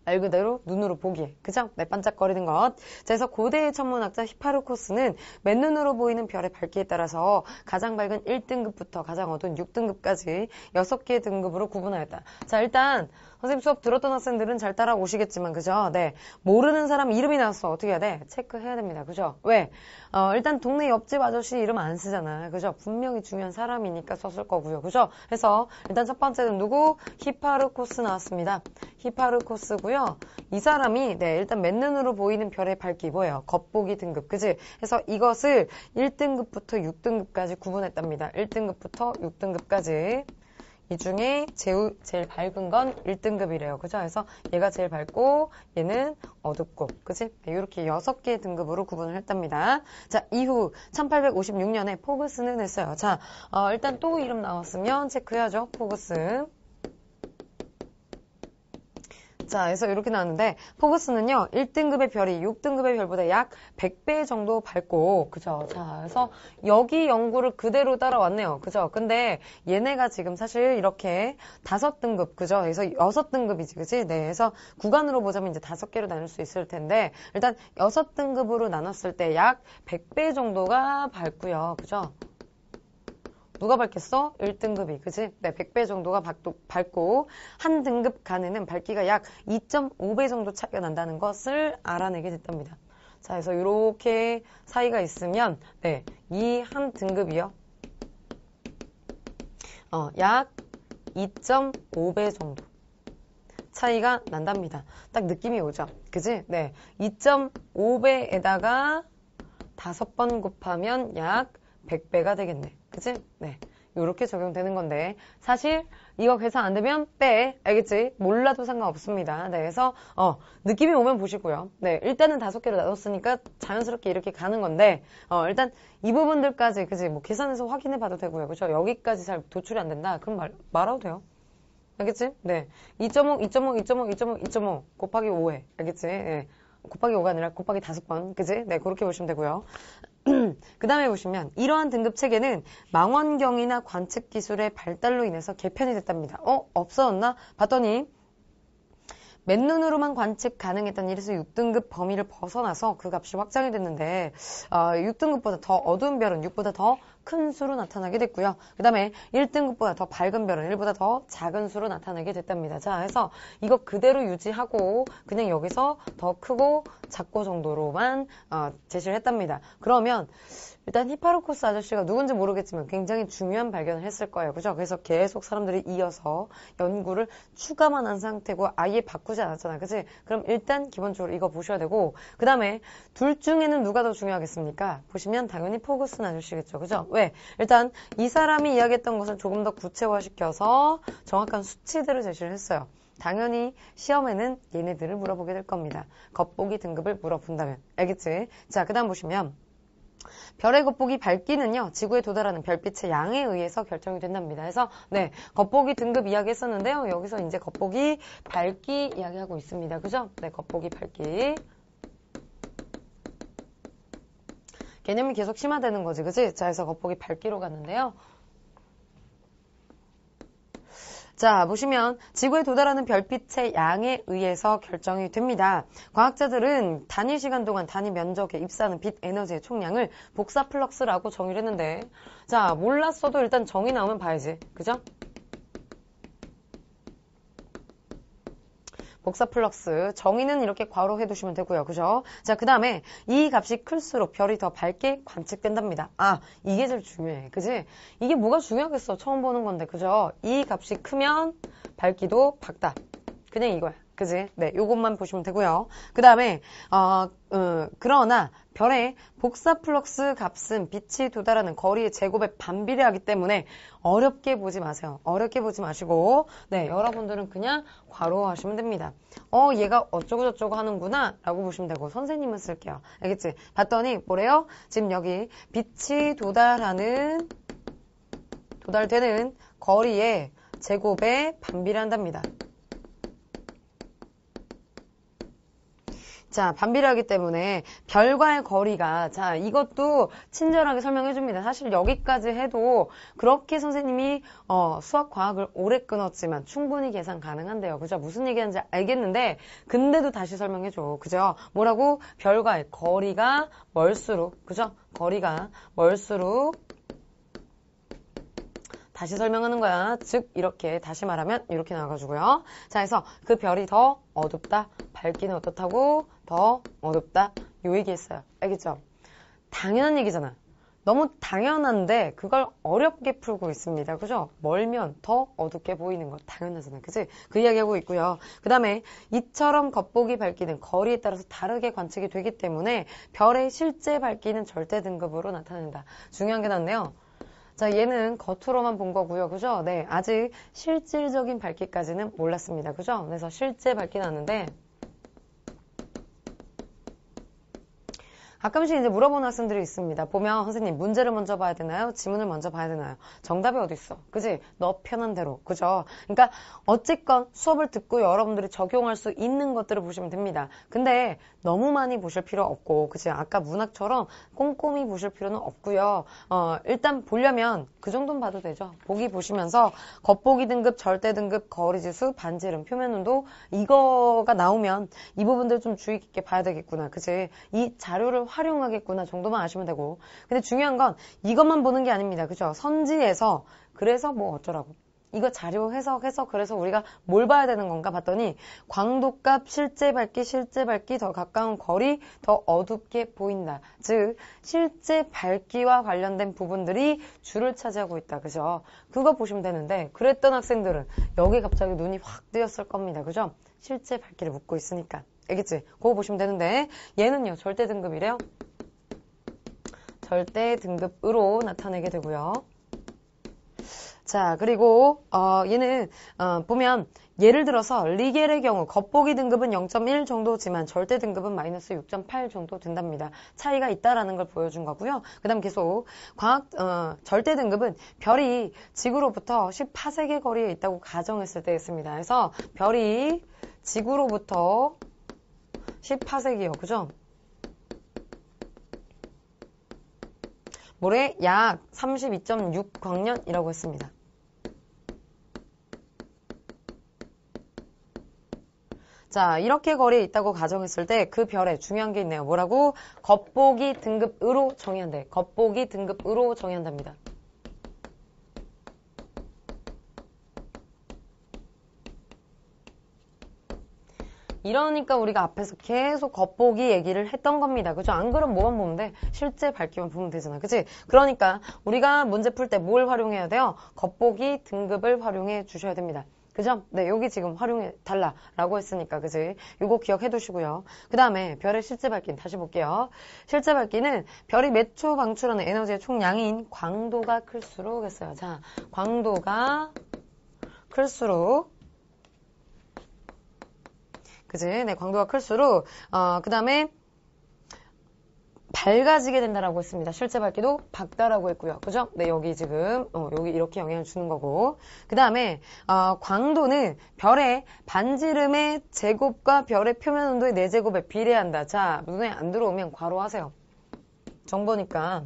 말 그대로 눈으로 보기에, 그죠? 네, 반짝거리는 것. 자, 그래서 고대의 천문학자 히파르코스는 맨눈으로 보이는 별의 밝기에 따라서 가장 밝은 1등급부터 가장 어두운 6등급까지 6개의 등급으로 구분하였다. 자, 일단 선생님 수업 들었던 학생들은 잘 따라오시겠지만, 그죠? 네, 모르는 사람 이름이 나왔어. 어떻게 해야 돼? 체크해야 됩니다. 그죠? 왜? 일단 동네 옆집 아저씨 이름 안 쓰잖아. 그죠? 분명히 중요한 사람이니까 썼을 거고요. 그죠? 그래서 일단 첫 번째는 누구? 히파르코스 나왔습니다. 히파르코스고요. 이 사람이 일단 맨눈으로 보이는 별의 밝기 뭐예요? 겉보기 등급, 그지? 그래서 이것을 1등급부터 6등급까지 구분했답니다. 1등급부터 6등급까지. 이 중에 제일 밝은 건 1등급이래요. 그죠? 그래서 얘가 제일 밝고 얘는 어둡고, 그치? 이렇게 6개의 등급으로 구분을 했답니다. 자, 이후 1856년에 포그스는 했어요. 자, 일단 또 이름 나왔으면 체크해야죠. 포그스. 자, 그래서 이렇게 나왔는데 포그스는요 1등급의 별이 6등급의 별보다 약 100배 정도 밝고, 그죠? 자, 그래서 여기 연구를 그대로 따라왔네요. 그죠? 근데 얘네가 지금 사실 이렇게 5등급, 그죠? 그래서 6등급이지, 그지? 네, 그래서 구간으로 보자면 이제 5개로 나눌 수 있을 텐데 일단 6등급으로 나눴을 때 약 100배 정도가 밝고요. 그죠? 누가 밝겠어? 1등급이, 그지? 네, 100배 정도가 밝고, 한 등급 간에는 밝기가 약 2.5배 정도 차이가 난다는 것을 알아내게 됐답니다. 자, 그래서 이렇게 사이가 있으면, 네, 이 한 등급이요. 약 2.5배 정도 차이가 난답니다. 딱 느낌이 오죠? 그지? 네. 2.5배에다가 5번 곱하면 약 100배가 되겠네. 그치? 네. 요렇게 적용되는 건데, 사실, 이거 계산 안 되면 빼. 알겠지? 몰라도 상관없습니다. 네. 그래서, 느낌이 오면 보시고요. 네. 일단은 5개로 나눴으니까 자연스럽게 이렇게 가는 건데, 일단 이 부분들까지, 그치? 뭐, 계산해서 확인해 봐도 되고요. 그죠? 여기까지 잘 도출이 안 된다. 그럼 말아도 돼요. 알겠지? 네. 2.5, 2.5, 2.5, 2.5, 2.5 곱하기 5회. 알겠지? 네. 곱하기 5가 아니라 곱하기 5번. 그치? 네. 그렇게 보시면 되고요. 그 다음에 보시면 이러한 등급 체계는 망원경이나 관측 기술의 발달로 인해서 개편이 됐답니다. 없어졌나? 봤더니 맨눈으로만 관측 가능했던 1에서 6등급 범위를 벗어나서 그 값이 확장이 됐는데 6등급보다 더 어두운 별은 6보다 더 큰 수로 나타나게 됐고요. 그 다음에 1등급보다 더 밝은 별은 1보다 더 작은 수로 나타나게 됐답니다. 자, 그래서 이거 그대로 유지하고 그냥 여기서 더 크고 작고 정도로만 제시를 했답니다. 그러면 일단 히파르코스 아저씨가 누군지 모르겠지만 굉장히 중요한 발견을 했을 거예요. 그죠? 그래서 계속 사람들이 이어서 연구를 추가만 한 상태고 아예 바꾸지 않았잖아요. 그치? 그럼 일단 기본적으로 이거 보셔야 되고, 그 다음에 둘 중에는 누가 더 중요하겠습니까? 보시면 당연히 포그슨 아저씨겠죠. 그죠? 왜? 일단 이 사람이 이야기했던 것을 조금 더 구체화시켜서 정확한 수치들을 제시를 했어요. 당연히 시험에는 얘네들을 물어보게 될 겁니다. 겉보기 등급을 물어본다면. 알겠지? 자, 그 다음 보시면 별의 겉보기 밝기는요, 지구에 도달하는 별빛의 양에 의해서 결정이 된답니다. 그래서, 네, 겉보기 등급 이야기 했었는데요. 여기서 이제 겉보기 밝기 이야기하고 있습니다. 그죠? 네, 겉보기 밝기. 개념이 계속 심화되는 거지, 그지? 자, 그래서 겉보기 밝기로 갔는데요. 자, 보시면 지구에 도달하는 별빛의 양에 의해서 결정이 됩니다. 과학자들은 단위 시간 동안 단위 면적에 입사하는 빛 에너지의 총량을 복사 플럭스라고 정의를 했는데, 자, 몰랐어도 일단 정의 나오면 봐야지. 그죠? 복사 플럭스 정의는 이렇게 괄호해 두시면 되고요. 그죠? 자, 그 다음에 이 값이 클수록 별이 더 밝게 관측된답니다. 이게 제일 중요해. 그지? 이게 뭐가 중요하겠어. 처음 보는 건데. 그죠? 이 값이 크면 밝기도 밝다. 그냥 이거야. 그지? 네, 요것만 보시면 되고요. 그 다음에 그러나 별의 복사 플럭스 값은 빛이 도달하는 거리의 제곱에 반비례하기 때문에 어렵게 보지 마세요. 어렵게 보지 마시고, 네, 여러분들은 그냥 괄호하시면 됩니다. 얘가 어쩌고저쩌고 하는구나 라고 보시면 되고, 선생님은 쓸게요. 알겠지? 봤더니 뭐래요? 지금 여기 빛이 도달하는 도달되는 거리의 제곱에 반비례한답니다. 자, 반비례하기 때문에 별과의 거리가, 자, 이것도 친절하게 설명해 줍니다. 사실 여기까지 해도 그렇게 선생님이 수학, 과학을 오래 끊었지만 충분히 계산 가능한데요. 그죠? 무슨 얘기하는지 알겠는데 근데도 다시 설명해 줘. 그죠? 뭐라고? 별과의 거리가 멀수록, 그죠? 거리가 멀수록 다시 설명하는 거야. 즉 이렇게 다시 말하면 이렇게 나와가지고요. 자, 그래서 그 별이 더 어둡다. 밝기는 어떻다고? 더 어둡다. 요 얘기했어요. 알겠죠? 당연한 얘기잖아. 너무 당연한데 그걸 어렵게 풀고 있습니다. 그죠? 멀면 더 어둡게 보이는 거 당연하잖아. 그치? 그 이야기하고 있고요. 그 다음에 이처럼 겉보기 밝기는 거리에 따라서 다르게 관측이 되기 때문에 별의 실제 밝기는 절대 등급으로 나타낸다. 중요한 게 나왔네요. 자, 얘는 겉으로만 본 거고요. 그죠? 네, 아직 실질적인 밝기까지는 몰랐습니다. 그죠? 그래서 실제 밝기 나왔는데 가끔씩 이제 물어보는 학생들이 있습니다. 보면 선생님 문제를 먼저 봐야 되나요? 지문을 먼저 봐야 되나요? 정답이 어디 있어? 그지? 너 편한 대로. 그죠? 그러니까 어쨌건 수업을 듣고 여러분들이 적용할 수 있는 것들을 보시면 됩니다. 근데 너무 많이 보실 필요 없고, 그지? 아까 문학처럼 꼼꼼히 보실 필요는 없고요. 일단 보려면 그 정도는 봐도 되죠. 보기 보시면서 겉보기 등급, 절대 등급, 거리지수, 반지름, 표면운도 이거가 나오면 이 부분들 좀 주의 깊게 봐야 되겠구나. 그지? 이 자료를 활용하겠구나 정도만 아시면 되고. 근데 중요한 건 이것만 보는 게 아닙니다. 그죠? 선지에서 그래서 뭐 어쩌라고. 이거 자료 해석해서 그래서 우리가 뭘 봐야 되는 건가 봤더니 광도값, 실제 밝기, 더 가까운 거리, 더 어둡게 보인다. 즉 실제 밝기와 관련된 부분들이 줄을 차지하고 있다. 그죠? 그거 보시면 되는데 그랬던 학생들은 여기 갑자기 눈이 확 뜨였을 겁니다. 그죠? 실제 밝기를 묻고 있으니까. 알겠지? 그거 보시면 되는데 얘는요. 절대 등급이래요. 절대 등급으로 나타내게 되고요. 자, 그리고 얘는 보면 예를 들어서 리겔의 경우 겉보기 등급은 0.1 정도지만 절대 등급은 마이너스 6.8 정도 된답니다. 차이가 있다라는 걸 보여준 거고요. 그 다음 계속 절대 등급은 별이 지구로부터 18세기 거리에 있다고 가정했을 때 있습니다. 그래서 별이 지구로부터 18세기요. 그죠? 모레 약 32.6광년이라고 했습니다. 자, 이렇게 거리에 있다고 가정했을 때 그 별에 중요한 게 있네요. 뭐라고? 겉보기 등급으로 정의한대. 겉보기 등급으로 정의한답니다. 이러니까 우리가 앞에서 계속 겉보기 얘기를 했던 겁니다. 그죠? 안 그러면 뭐만 보면 돼? 실제 밝기만 보면 되잖아. 그치? 그러니까 우리가 문제 풀 때 뭘 활용해야 돼요? 겉보기 등급을 활용해 주셔야 됩니다. 그죠? 네, 여기 지금 활용해 달라라고 했으니까, 그지? 요거 기억해 두시고요. 그 다음에 별의 실제 밝기는 다시 볼게요. 실제 밝기는 별이 몇 초 방출하는 에너지의 총량인 광도가 클수록 했어요. 자, 광도가 클수록 그지? 네, 광도가 클수록, 그 다음에, 밝아지게 된다라고 했습니다. 실제 밝기도 밝다라고 했고요. 그죠? 네, 여기 지금, 여기 이렇게 영향을 주는 거고. 그 다음에, 광도는 별의 반지름의 제곱과 별의 표면 온도의 4제곱에 비례한다. 자, 눈에 안 들어오면 괄호하세요. 정보니까.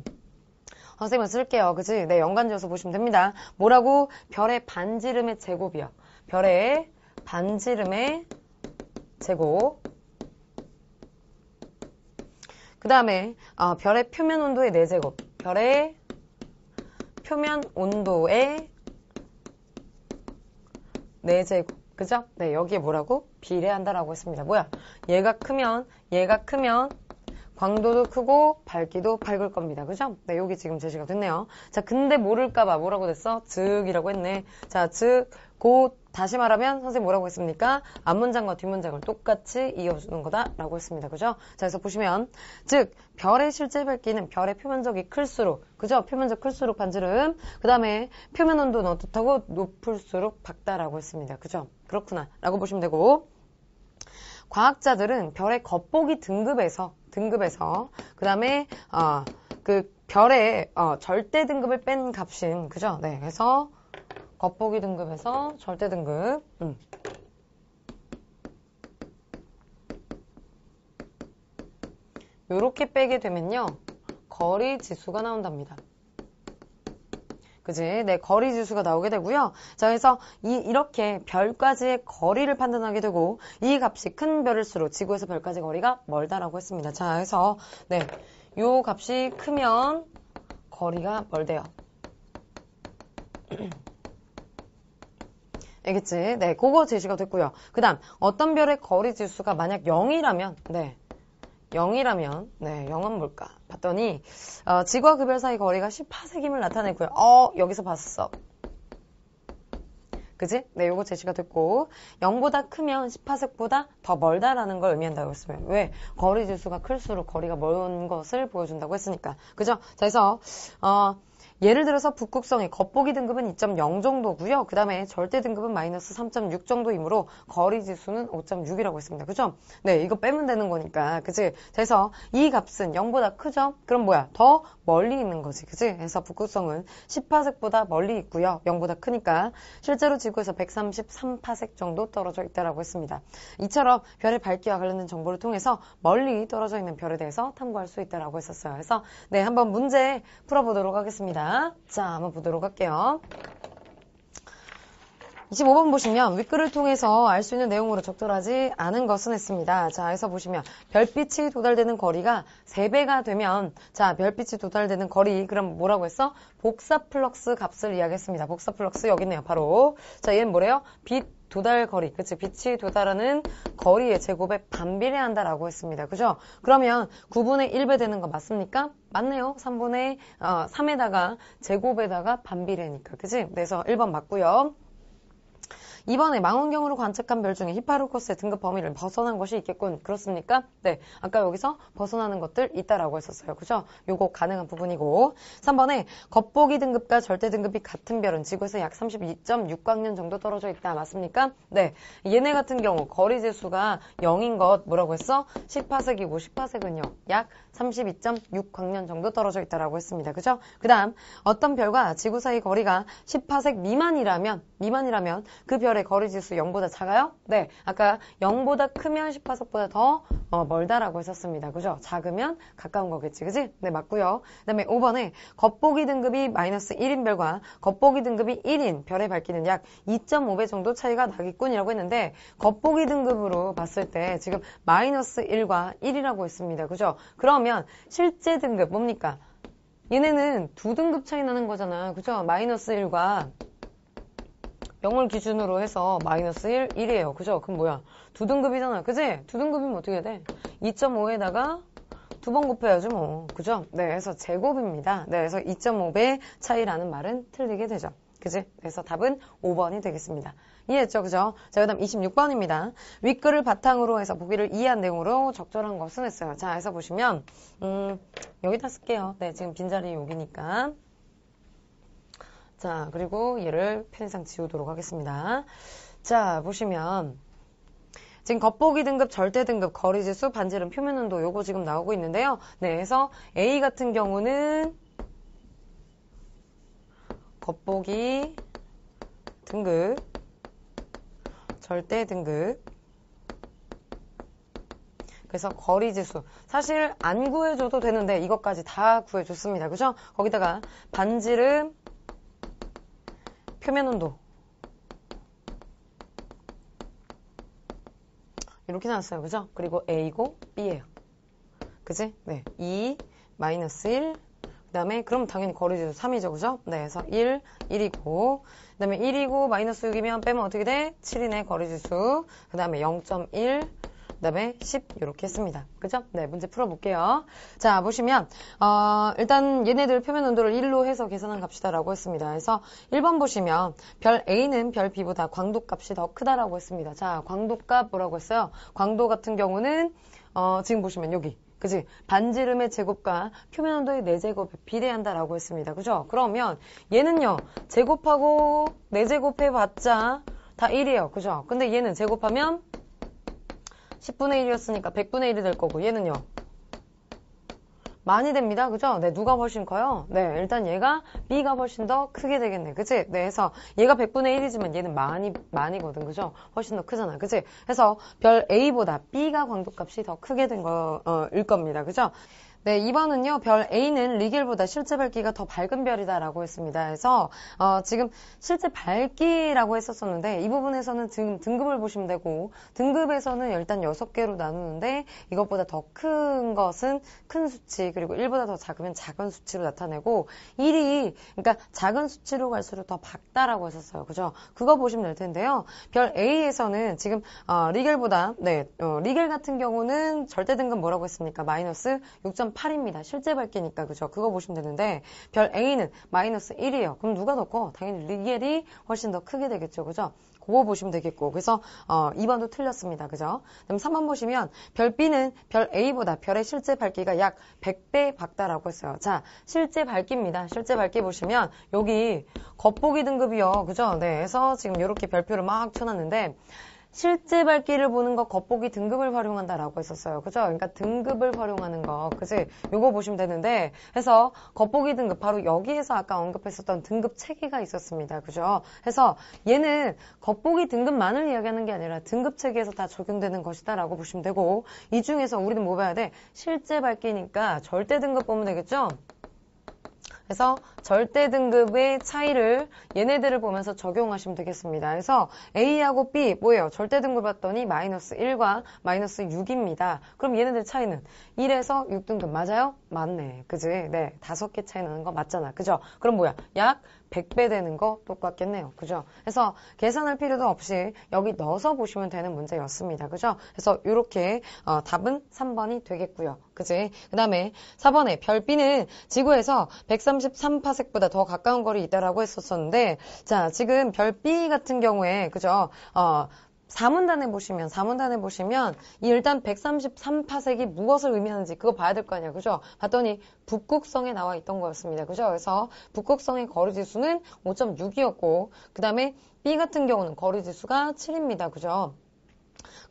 선생님은 쓸게요. 그지? 네, 연관지어서 보시면 됩니다. 뭐라고? 별의 반지름의 제곱이요. 별의 반지름의 제곱. 그 다음에 별의 표면 온도의 4제곱. 별의 표면 온도의 4제곱. 그죠? 네, 여기에 뭐라고? 비례한다라고 했습니다. 뭐야? 얘가 크면 광도도 크고 밝기도 밝을 겁니다. 그죠? 네, 여기 지금 제시가 됐네요. 자, 근데 모를까봐 뭐라고 됐어? 즉이라고 했네. 자, 즉, 곧 다시 말하면 선생님 뭐라고 했습니까? 앞문장과 뒷문장을 똑같이 이어주는 거다라고 했습니다. 그죠? 자, 그래서 보시면 즉 별의 실제 밝기는 별의 표면적이 클수록 그죠? 표면적 클수록 반지름 그 다음에 표면 온도는 어떻다고? 높을수록 밝다라고 했습니다. 그죠? 그렇구나 라고 보시면 되고 별의 겉보기 등급에서 그 다음에 그 별의 절대 등급을 뺀 값인, 그죠? 네, 그래서 겉보기 등급에서 절대 등급. 요렇게 빼게 되면요, 거리 지수가 나온답니다. 그지? 네, 거리 지수가 나오게 되고요. 자, 그래서 이렇게 별까지의 거리를 판단하게 되고, 이 값이 큰 별일수록 지구에서 별까지 거리가 멀다라고 했습니다. 자, 그래서 네, 요 값이 크면 거리가 멀대요. 알겠지? 네, 그거 제시가 됐고요. 그 다음, 어떤 별의 거리 지수가 만약 0이라면, 네, 0이라면, 네, 0은 뭘까? 봤더니, 지구와 그 별 사이 거리가 10파세기임을 나타내고요. 여기서 봤어. 그지? 네, 요거 제시가 됐고, 0보다 크면 10파섹보다 더 멀다라는 걸 의미한다고 했어요. 왜? 거리 지수가 클수록 거리가 먼 것을 보여준다고 했으니까. 그죠? 자, 그래서, 예를 들어서 북극성의 겉보기 등급은 2.0 정도고요. 그 다음에 절대 등급은 마이너스 3.6 정도이므로 거리 지수는 5.6이라고 했습니다. 그죠? 네, 이거 빼면 되는 거니까. 그치? 그래서 이 값은 0보다 크죠? 그럼 뭐야? 더 멀리 있는 거지. 그치? 그래서 북극성은 10파섹보다 멀리 있고요. 0보다 크니까. 실제로 지구에서 133파섹 정도 떨어져 있다라고 했습니다. 이처럼 별의 밝기와 관련된 정보를 통해서 멀리 떨어져 있는 별에 대해서 탐구할 수 있다라고 했었어요. 그래서 네, 한번 문제 풀어보도록 하겠습니다. 자, 한번 보도록 할게요. 25번 보시면 윗글을 통해서 알 수 있는 내용으로 적절하지 않은 것은 했습니다. 자, 여기서 보시면 별빛이 도달되는 거리가 3배가 되면, 자, 별빛이 도달되는 거리, 그럼 뭐라고 했어? 복사 플럭스 값을 이야기했습니다. 복사 플럭스 여기 있네요, 바로. 자, 얘는 뭐래요? 빛 도달 거리, 그치? 빛이 도달하는 거리의 제곱에 반비례한다라고 했습니다. 그죠? 그러면 9분의 1배 되는 거 맞습니까? 맞네요. 3에다가 제곱에다가 반비례니까. 그치? 그래서 1번 맞고요. 이번에 망원경으로 관측한 별 중에 히파루코스의 등급 범위를 벗어난 것이 있겠군. 그렇습니까? 네. 아까 여기서 벗어나는 것들 있다라고 했었어요. 그죠? 요거 가능한 부분이고. 3번에 겉보기 등급과 절대 등급이 같은 별은 지구에서 약 32.6광년 정도 떨어져 있다. 맞습니까? 네. 얘네 같은 경우 거리 지수가 0인 것 뭐라고 했어? 10파섹이고 10파섹은요. 약 32.6광년 정도 떨어져 있다라고 했습니다. 그죠? 그 다음 어떤 별과 지구 사이 거리가 10파섹 미만이라면 그 별의 거리 지수 0보다 작아요? 네. 아까 0보다 크면 10파섹보다 더 멀다라고 했었습니다. 그죠? 작으면 가까운 거겠지. 그지? 네, 맞고요. 그 다음에 5번에 겉보기 등급이 마이너스 1인 별과 겉보기 등급이 1인 별의 밝기는 약 2.5배 정도 차이가 나겠군이라고 했는데 겉보기 등급으로 봤을 때 지금 마이너스 1과 1이라고 했습니다. 그죠? 그러면 실제 등급 뭡니까? 얘네는 2등급 차이 나는 거잖아. 그죠? 마이너스 1과 0을 기준으로 해서 마이너스 1, 1이에요. 그죠? 그럼 뭐야? 2등급이잖아. 그지? 2등급이면 어떻게 돼? 2.5에다가 2번 곱해야지 뭐. 그죠? 네, 그래서 제곱입니다. 네, 그래서 2.5배 차이라는 말은 틀리게 되죠. 그지? 그래서 답은 5번이 되겠습니다. 이해했죠? 그죠? 자, 그 다음 26번입니다. 윗글을 바탕으로 해서 보기를 이해한 내용으로 적절한 것은 했어요. 자, 해서 보시면, 여기다 쓸게요. 네, 지금 빈자리 여기니까. 자, 그리고 얘를 펜상 지우도록 하겠습니다. 자, 보시면 지금 겉보기 등급, 절대 등급, 거리지수, 반지름, 표면 온도 요거 지금 나오고 있는데요. 네, 그래서 A 같은 경우는 겉보기 등급, 절대 등급, 그래서 거리지수. 사실 안 구해줘도 되는데 이것까지 다 구해줬습니다. 그죠? 거기다가 반지름, 표면 온도 이렇게 나왔어요. 그죠? 그리고 A고 B예요. 그지? 네. 2, 마이너스 1. 그 다음에 그럼 당연히 거리지수 3이죠. 그죠? 네. 그래서 1, 1이고 그 다음에 1이고 마이너스 6이면 빼면 어떻게 돼? 7이네 거리지수. 그 다음에 0.1. 그 다음에 10 이렇게 했습니다. 그죠? 네, 문제 풀어볼게요. 자, 보시면 일단 얘네들 표면 온도를 1로 해서 계산한 값이다라고 했습니다. 그래서 1번 보시면 별 A는 별 B보다 광도값이 더 크다라고 했습니다. 자, 광도값 뭐라고 했어요? 광도 같은 경우는 지금 보시면 여기 그지? 반지름의 제곱과 표면 온도의 4제곱에 비례한다라고 했습니다. 그죠? 그러면 얘는요 제곱하고 4제곱해봤자 다 1이에요. 그죠? 근데 얘는 제곱하면 10분의 1이었으니까 100분의 1이 될 거고 얘는요 많이 됩니다. 그죠? 네, 누가 훨씬 커요? 네, 일단 얘가 B가 훨씬 더 크게 되겠네. 그치? 네, 해서 얘가 100분의 1이지만 얘는 많이거든. 그죠? 훨씬 더 크잖아. 그치? 해서 별 A보다 B가 광도값이 더 크게 된 일 겁니다. 그죠? 네, 2번은요, 별 A는 리겔보다 실제 밝기가 더 밝은 별이다라고 했습니다. 그래서, 지금 실제 밝기라고 했었었는데, 이 부분에서는 등급을 보시면 되고, 등급에서는 일단 6개로 나누는데, 이것보다 더 큰 것은 큰 수치, 그리고 1보다 더 작으면 작은 수치로 나타내고, 1이, 그러니까 작은 수치로 갈수록 더 밝다라고 했었어요. 그죠? 그거 보시면 될 텐데요. 별 A에서는 지금, 리겔보다, 네, 리겔 같은 경우는 절대 등급 뭐라고 했습니까? 마이너스 6.8입니다. 실제 밝기니까, 그죠? 그거 보시면 되는데, 별 A는 마이너스 1이에요. 그럼 누가 더 커? 당연히 리겔이 훨씬 더 크게 되겠죠. 그죠? 그거 보시면 되겠고. 그래서, 2번도 틀렸습니다. 그죠? 그럼 3번 보시면, 별 B는 별 A보다 별의 실제 밝기가 약 100배 밝다라고 했어요. 자, 실제 밝기입니다. 실제 밝기 보시면, 여기 겉보기 등급이요. 그죠? 네. 그래서 지금 이렇게 별표를 막 쳐놨는데, 실제 밝기를 보는 거 겉보기 등급을 활용한다라고 했었어요. 그죠? 그러니까 등급을 활용하는 거. 그지? 요거 보시면 되는데, 해서 겉보기 등급, 바로 여기에서 아까 언급했었던 등급 체계가 있었습니다. 그죠? 해서 얘는 겉보기 등급만을 이야기하는 게 아니라 등급 체계에서 다 적용되는 것이다라고 보시면 되고, 이 중에서 우리는 뭐 봐야 돼? 실제 밝기니까 절대 등급 보면 되겠죠? 그래서 절대 등급의 차이를 얘네들을 보면서 적용하시면 되겠습니다. 그래서 A하고 B 뭐예요? 절대 등급 봤더니 마이너스 1과 마이너스 6입니다. 그럼 얘네들 차이는 1에서 6등급 맞아요? 맞네. 그지? 네. 5개 차이 나는 거 맞잖아. 그죠? 그럼 뭐야? 약 100배 되는 거 똑같겠네요. 그죠? 그래서 계산할 필요도 없이 여기 넣어서 보시면 되는 문제였습니다. 그죠? 그래서 이렇게 답은 3번이 되겠고요. 그지? 그 다음에 4번에 별 B는 지구에서 133파섹보다 더 가까운 거리 있다라고 했었었는데, 자, 지금 별 B 같은 경우에, 그죠? 4문단에 보시면, 이 일단 133파섹이 무엇을 의미하는지 그거 봐야 될 거 아니야. 그죠? 봤더니 북극성에 나와 있던 거였습니다. 그죠? 그래서 북극성의 거리지수는 5.6이었고, 그 다음에 B 같은 경우는 거리지수가 7입니다. 그죠?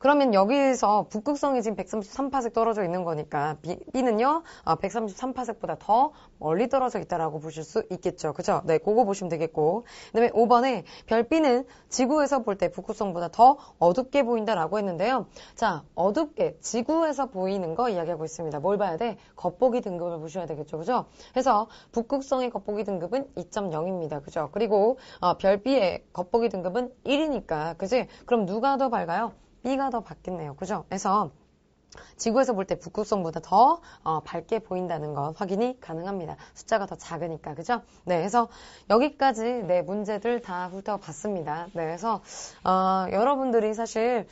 그러면 여기서 북극성이 지금 133파섹 떨어져 있는 거니까 B는요 133파섹보다 더 멀리 떨어져 있다라고 보실 수 있겠죠. 그죠? 네, 그거 보시면 되겠고. 그다음에 5번에 별 B는 지구에서 볼 때 북극성보다 더 어둡게 보인다라고 했는데요. 자, 어둡게 지구에서 보이는 거 이야기하고 있습니다. 뭘 봐야 돼? 겉보기 등급을 보셔야 되겠죠. 그죠? 그래서 북극성의 겉보기 등급은 2.0입니다. 그죠? 그리고 별 B의 겉보기 등급은 1이니까. 그지? 그럼 누가 더 밝아요? B가 더 밝겠네요. 그죠? 그래서 지구에서 볼 때 북극성보다 더 밝게 보인다는 것 확인이 가능합니다. 숫자가 더 작으니까. 그죠? 네, 그래서 여기까지 네, 문제들 다 훑어봤습니다. 네, 그래서 여러분들이 사실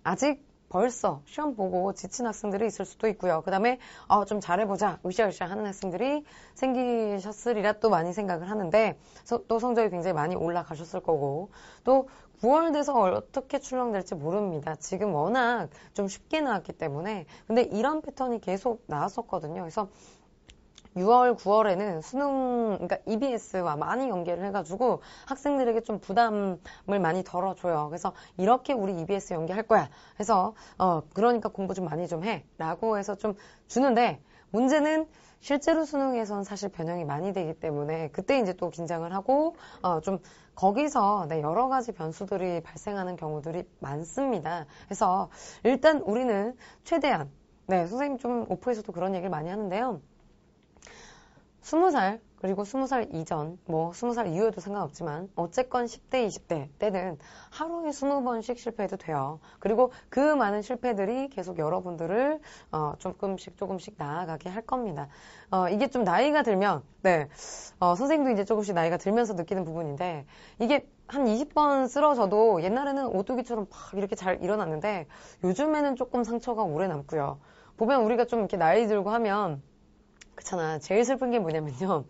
아직 벌써 시험 보고 지친 학생들이 있을 수도 있고요. 그 다음에 좀 잘해보자 으쌰으쌰 하는 학생들이 생기셨으리라 또 많이 생각을 하는데 또 성적이 굉장히 많이 올라가셨을 거고 또 9월 돼서 어떻게 출렁될지 모릅니다. 지금 워낙 좀 쉽게 나왔기 때문에 근데 이런 패턴이 계속 나왔었거든요. 그래서 6월, 9월에는 수능, 그러니까 EBS와 많이 연계를 해가지고 학생들에게 좀 부담을 많이 덜어줘요. 그래서 이렇게 우리 EBS 연계할 거야. 그래서 그러니까 공부 좀 많이 좀 해. 라고 해서 좀 주는데 문제는 실제로 수능에선 사실 변형이 많이 되기 때문에 그때 이제 또 긴장을 하고 좀 거기서 네, 여러 가지 변수들이 발생하는 경우들이 많습니다. 그래서 일단 우리는 최대한 네, 선생님 좀 오프에서도 그런 얘기를 많이 하는데요. 20살 그리고 20살 이전, 20살 이후에도 상관없지만 어쨌건 10대, 20대 때는 하루에 20번씩 실패해도 돼요. 그리고 그 많은 실패들이 계속 여러분들을 조금씩 나아가게 할 겁니다. 이게 좀 나이가 들면, 네, 선생님도 이제 조금씩 나이가 들면서 느끼는 부분인데 이게 한 20번 쓰러져도 옛날에는 오뚜기처럼 막 이렇게 잘 일어났는데 요즘에는 조금 상처가 오래 남고요. 보면 우리가 좀 이렇게 나이 들고 하면 그렇잖아. 제일 슬픈 게 뭐냐면요.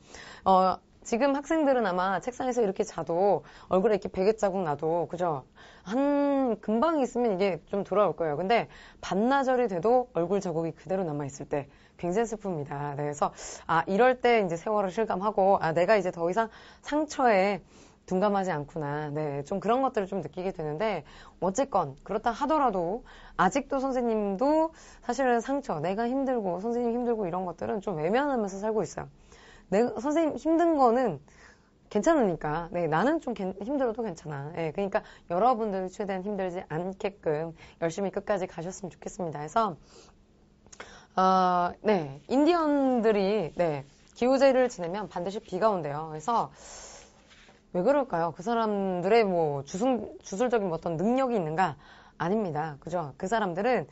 지금 학생들은 아마 책상에서 이렇게 자도 얼굴에 이렇게 베개 자국 나도 그죠? 금방 있으면 이게 좀 돌아올 거예요. 근데 반나절이 돼도 얼굴 자국이 그대로 남아있을 때 굉장히 슬픕니다. 네, 그래서 이럴 때 이제 세월을 실감하고 내가 이제 더 이상 상처에 둔감하지 않구나. 네, 좀 그런 것들을 좀 느끼게 되는데, 어쨌건, 그렇다 하더라도, 아직도 선생님도 사실은 상처, 내가 힘들고, 선생님 힘들고 이런 것들은 좀 외면하면서 살고 있어요. 선생님 힘든 거는 괜찮으니까. 네, 나는 좀 힘들어도 괜찮아. 네, 그러니까 여러분들 최대한 힘들지 않게끔 열심히 끝까지 가셨으면 좋겠습니다. 그래서, 네, 인디언들이, 네, 기후제를 지내면 반드시 비가 온대요. 그래서, 왜 그럴까요? 그 사람들의 뭐 주술적인 뭐 어떤 능력이 있는가? 아닙니다. 그죠? 그 사람들은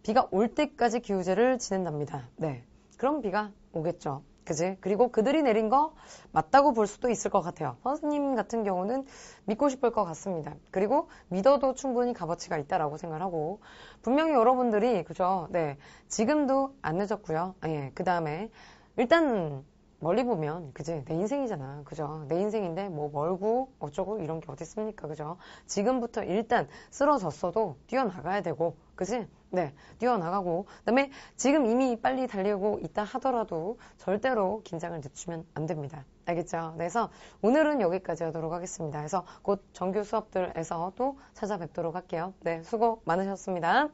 비가 올 때까지 기후제를 지낸답니다. 네. 그럼 비가 오겠죠. 그지? 그리고 그들이 내린 거 맞다고 볼 수도 있을 것 같아요. 선생님 같은 경우는 믿고 싶을 것 같습니다. 그리고 믿어도 충분히 값어치가 있다라고 생각을 하고, 분명히 여러분들이, 그죠? 네. 지금도 안 늦었고요. 예. 그 다음에, 일단, 멀리 보면, 그지? 내 인생이잖아. 그죠? 내 인생인데, 뭐, 멀고, 어쩌고, 이런 게 어디 있습니까? 그죠? 지금부터 일단 쓰러졌어도 뛰어나가야 되고, 그지? 네. 뛰어나가고, 그 다음에 지금 이미 빨리 달리고 있다 하더라도 절대로 긴장을 늦추면 안 됩니다. 알겠죠? 그래서 오늘은 여기까지 하도록 하겠습니다. 그래서 곧 정규 수업들에서 또 찾아뵙도록 할게요. 네. 수고 많으셨습니다.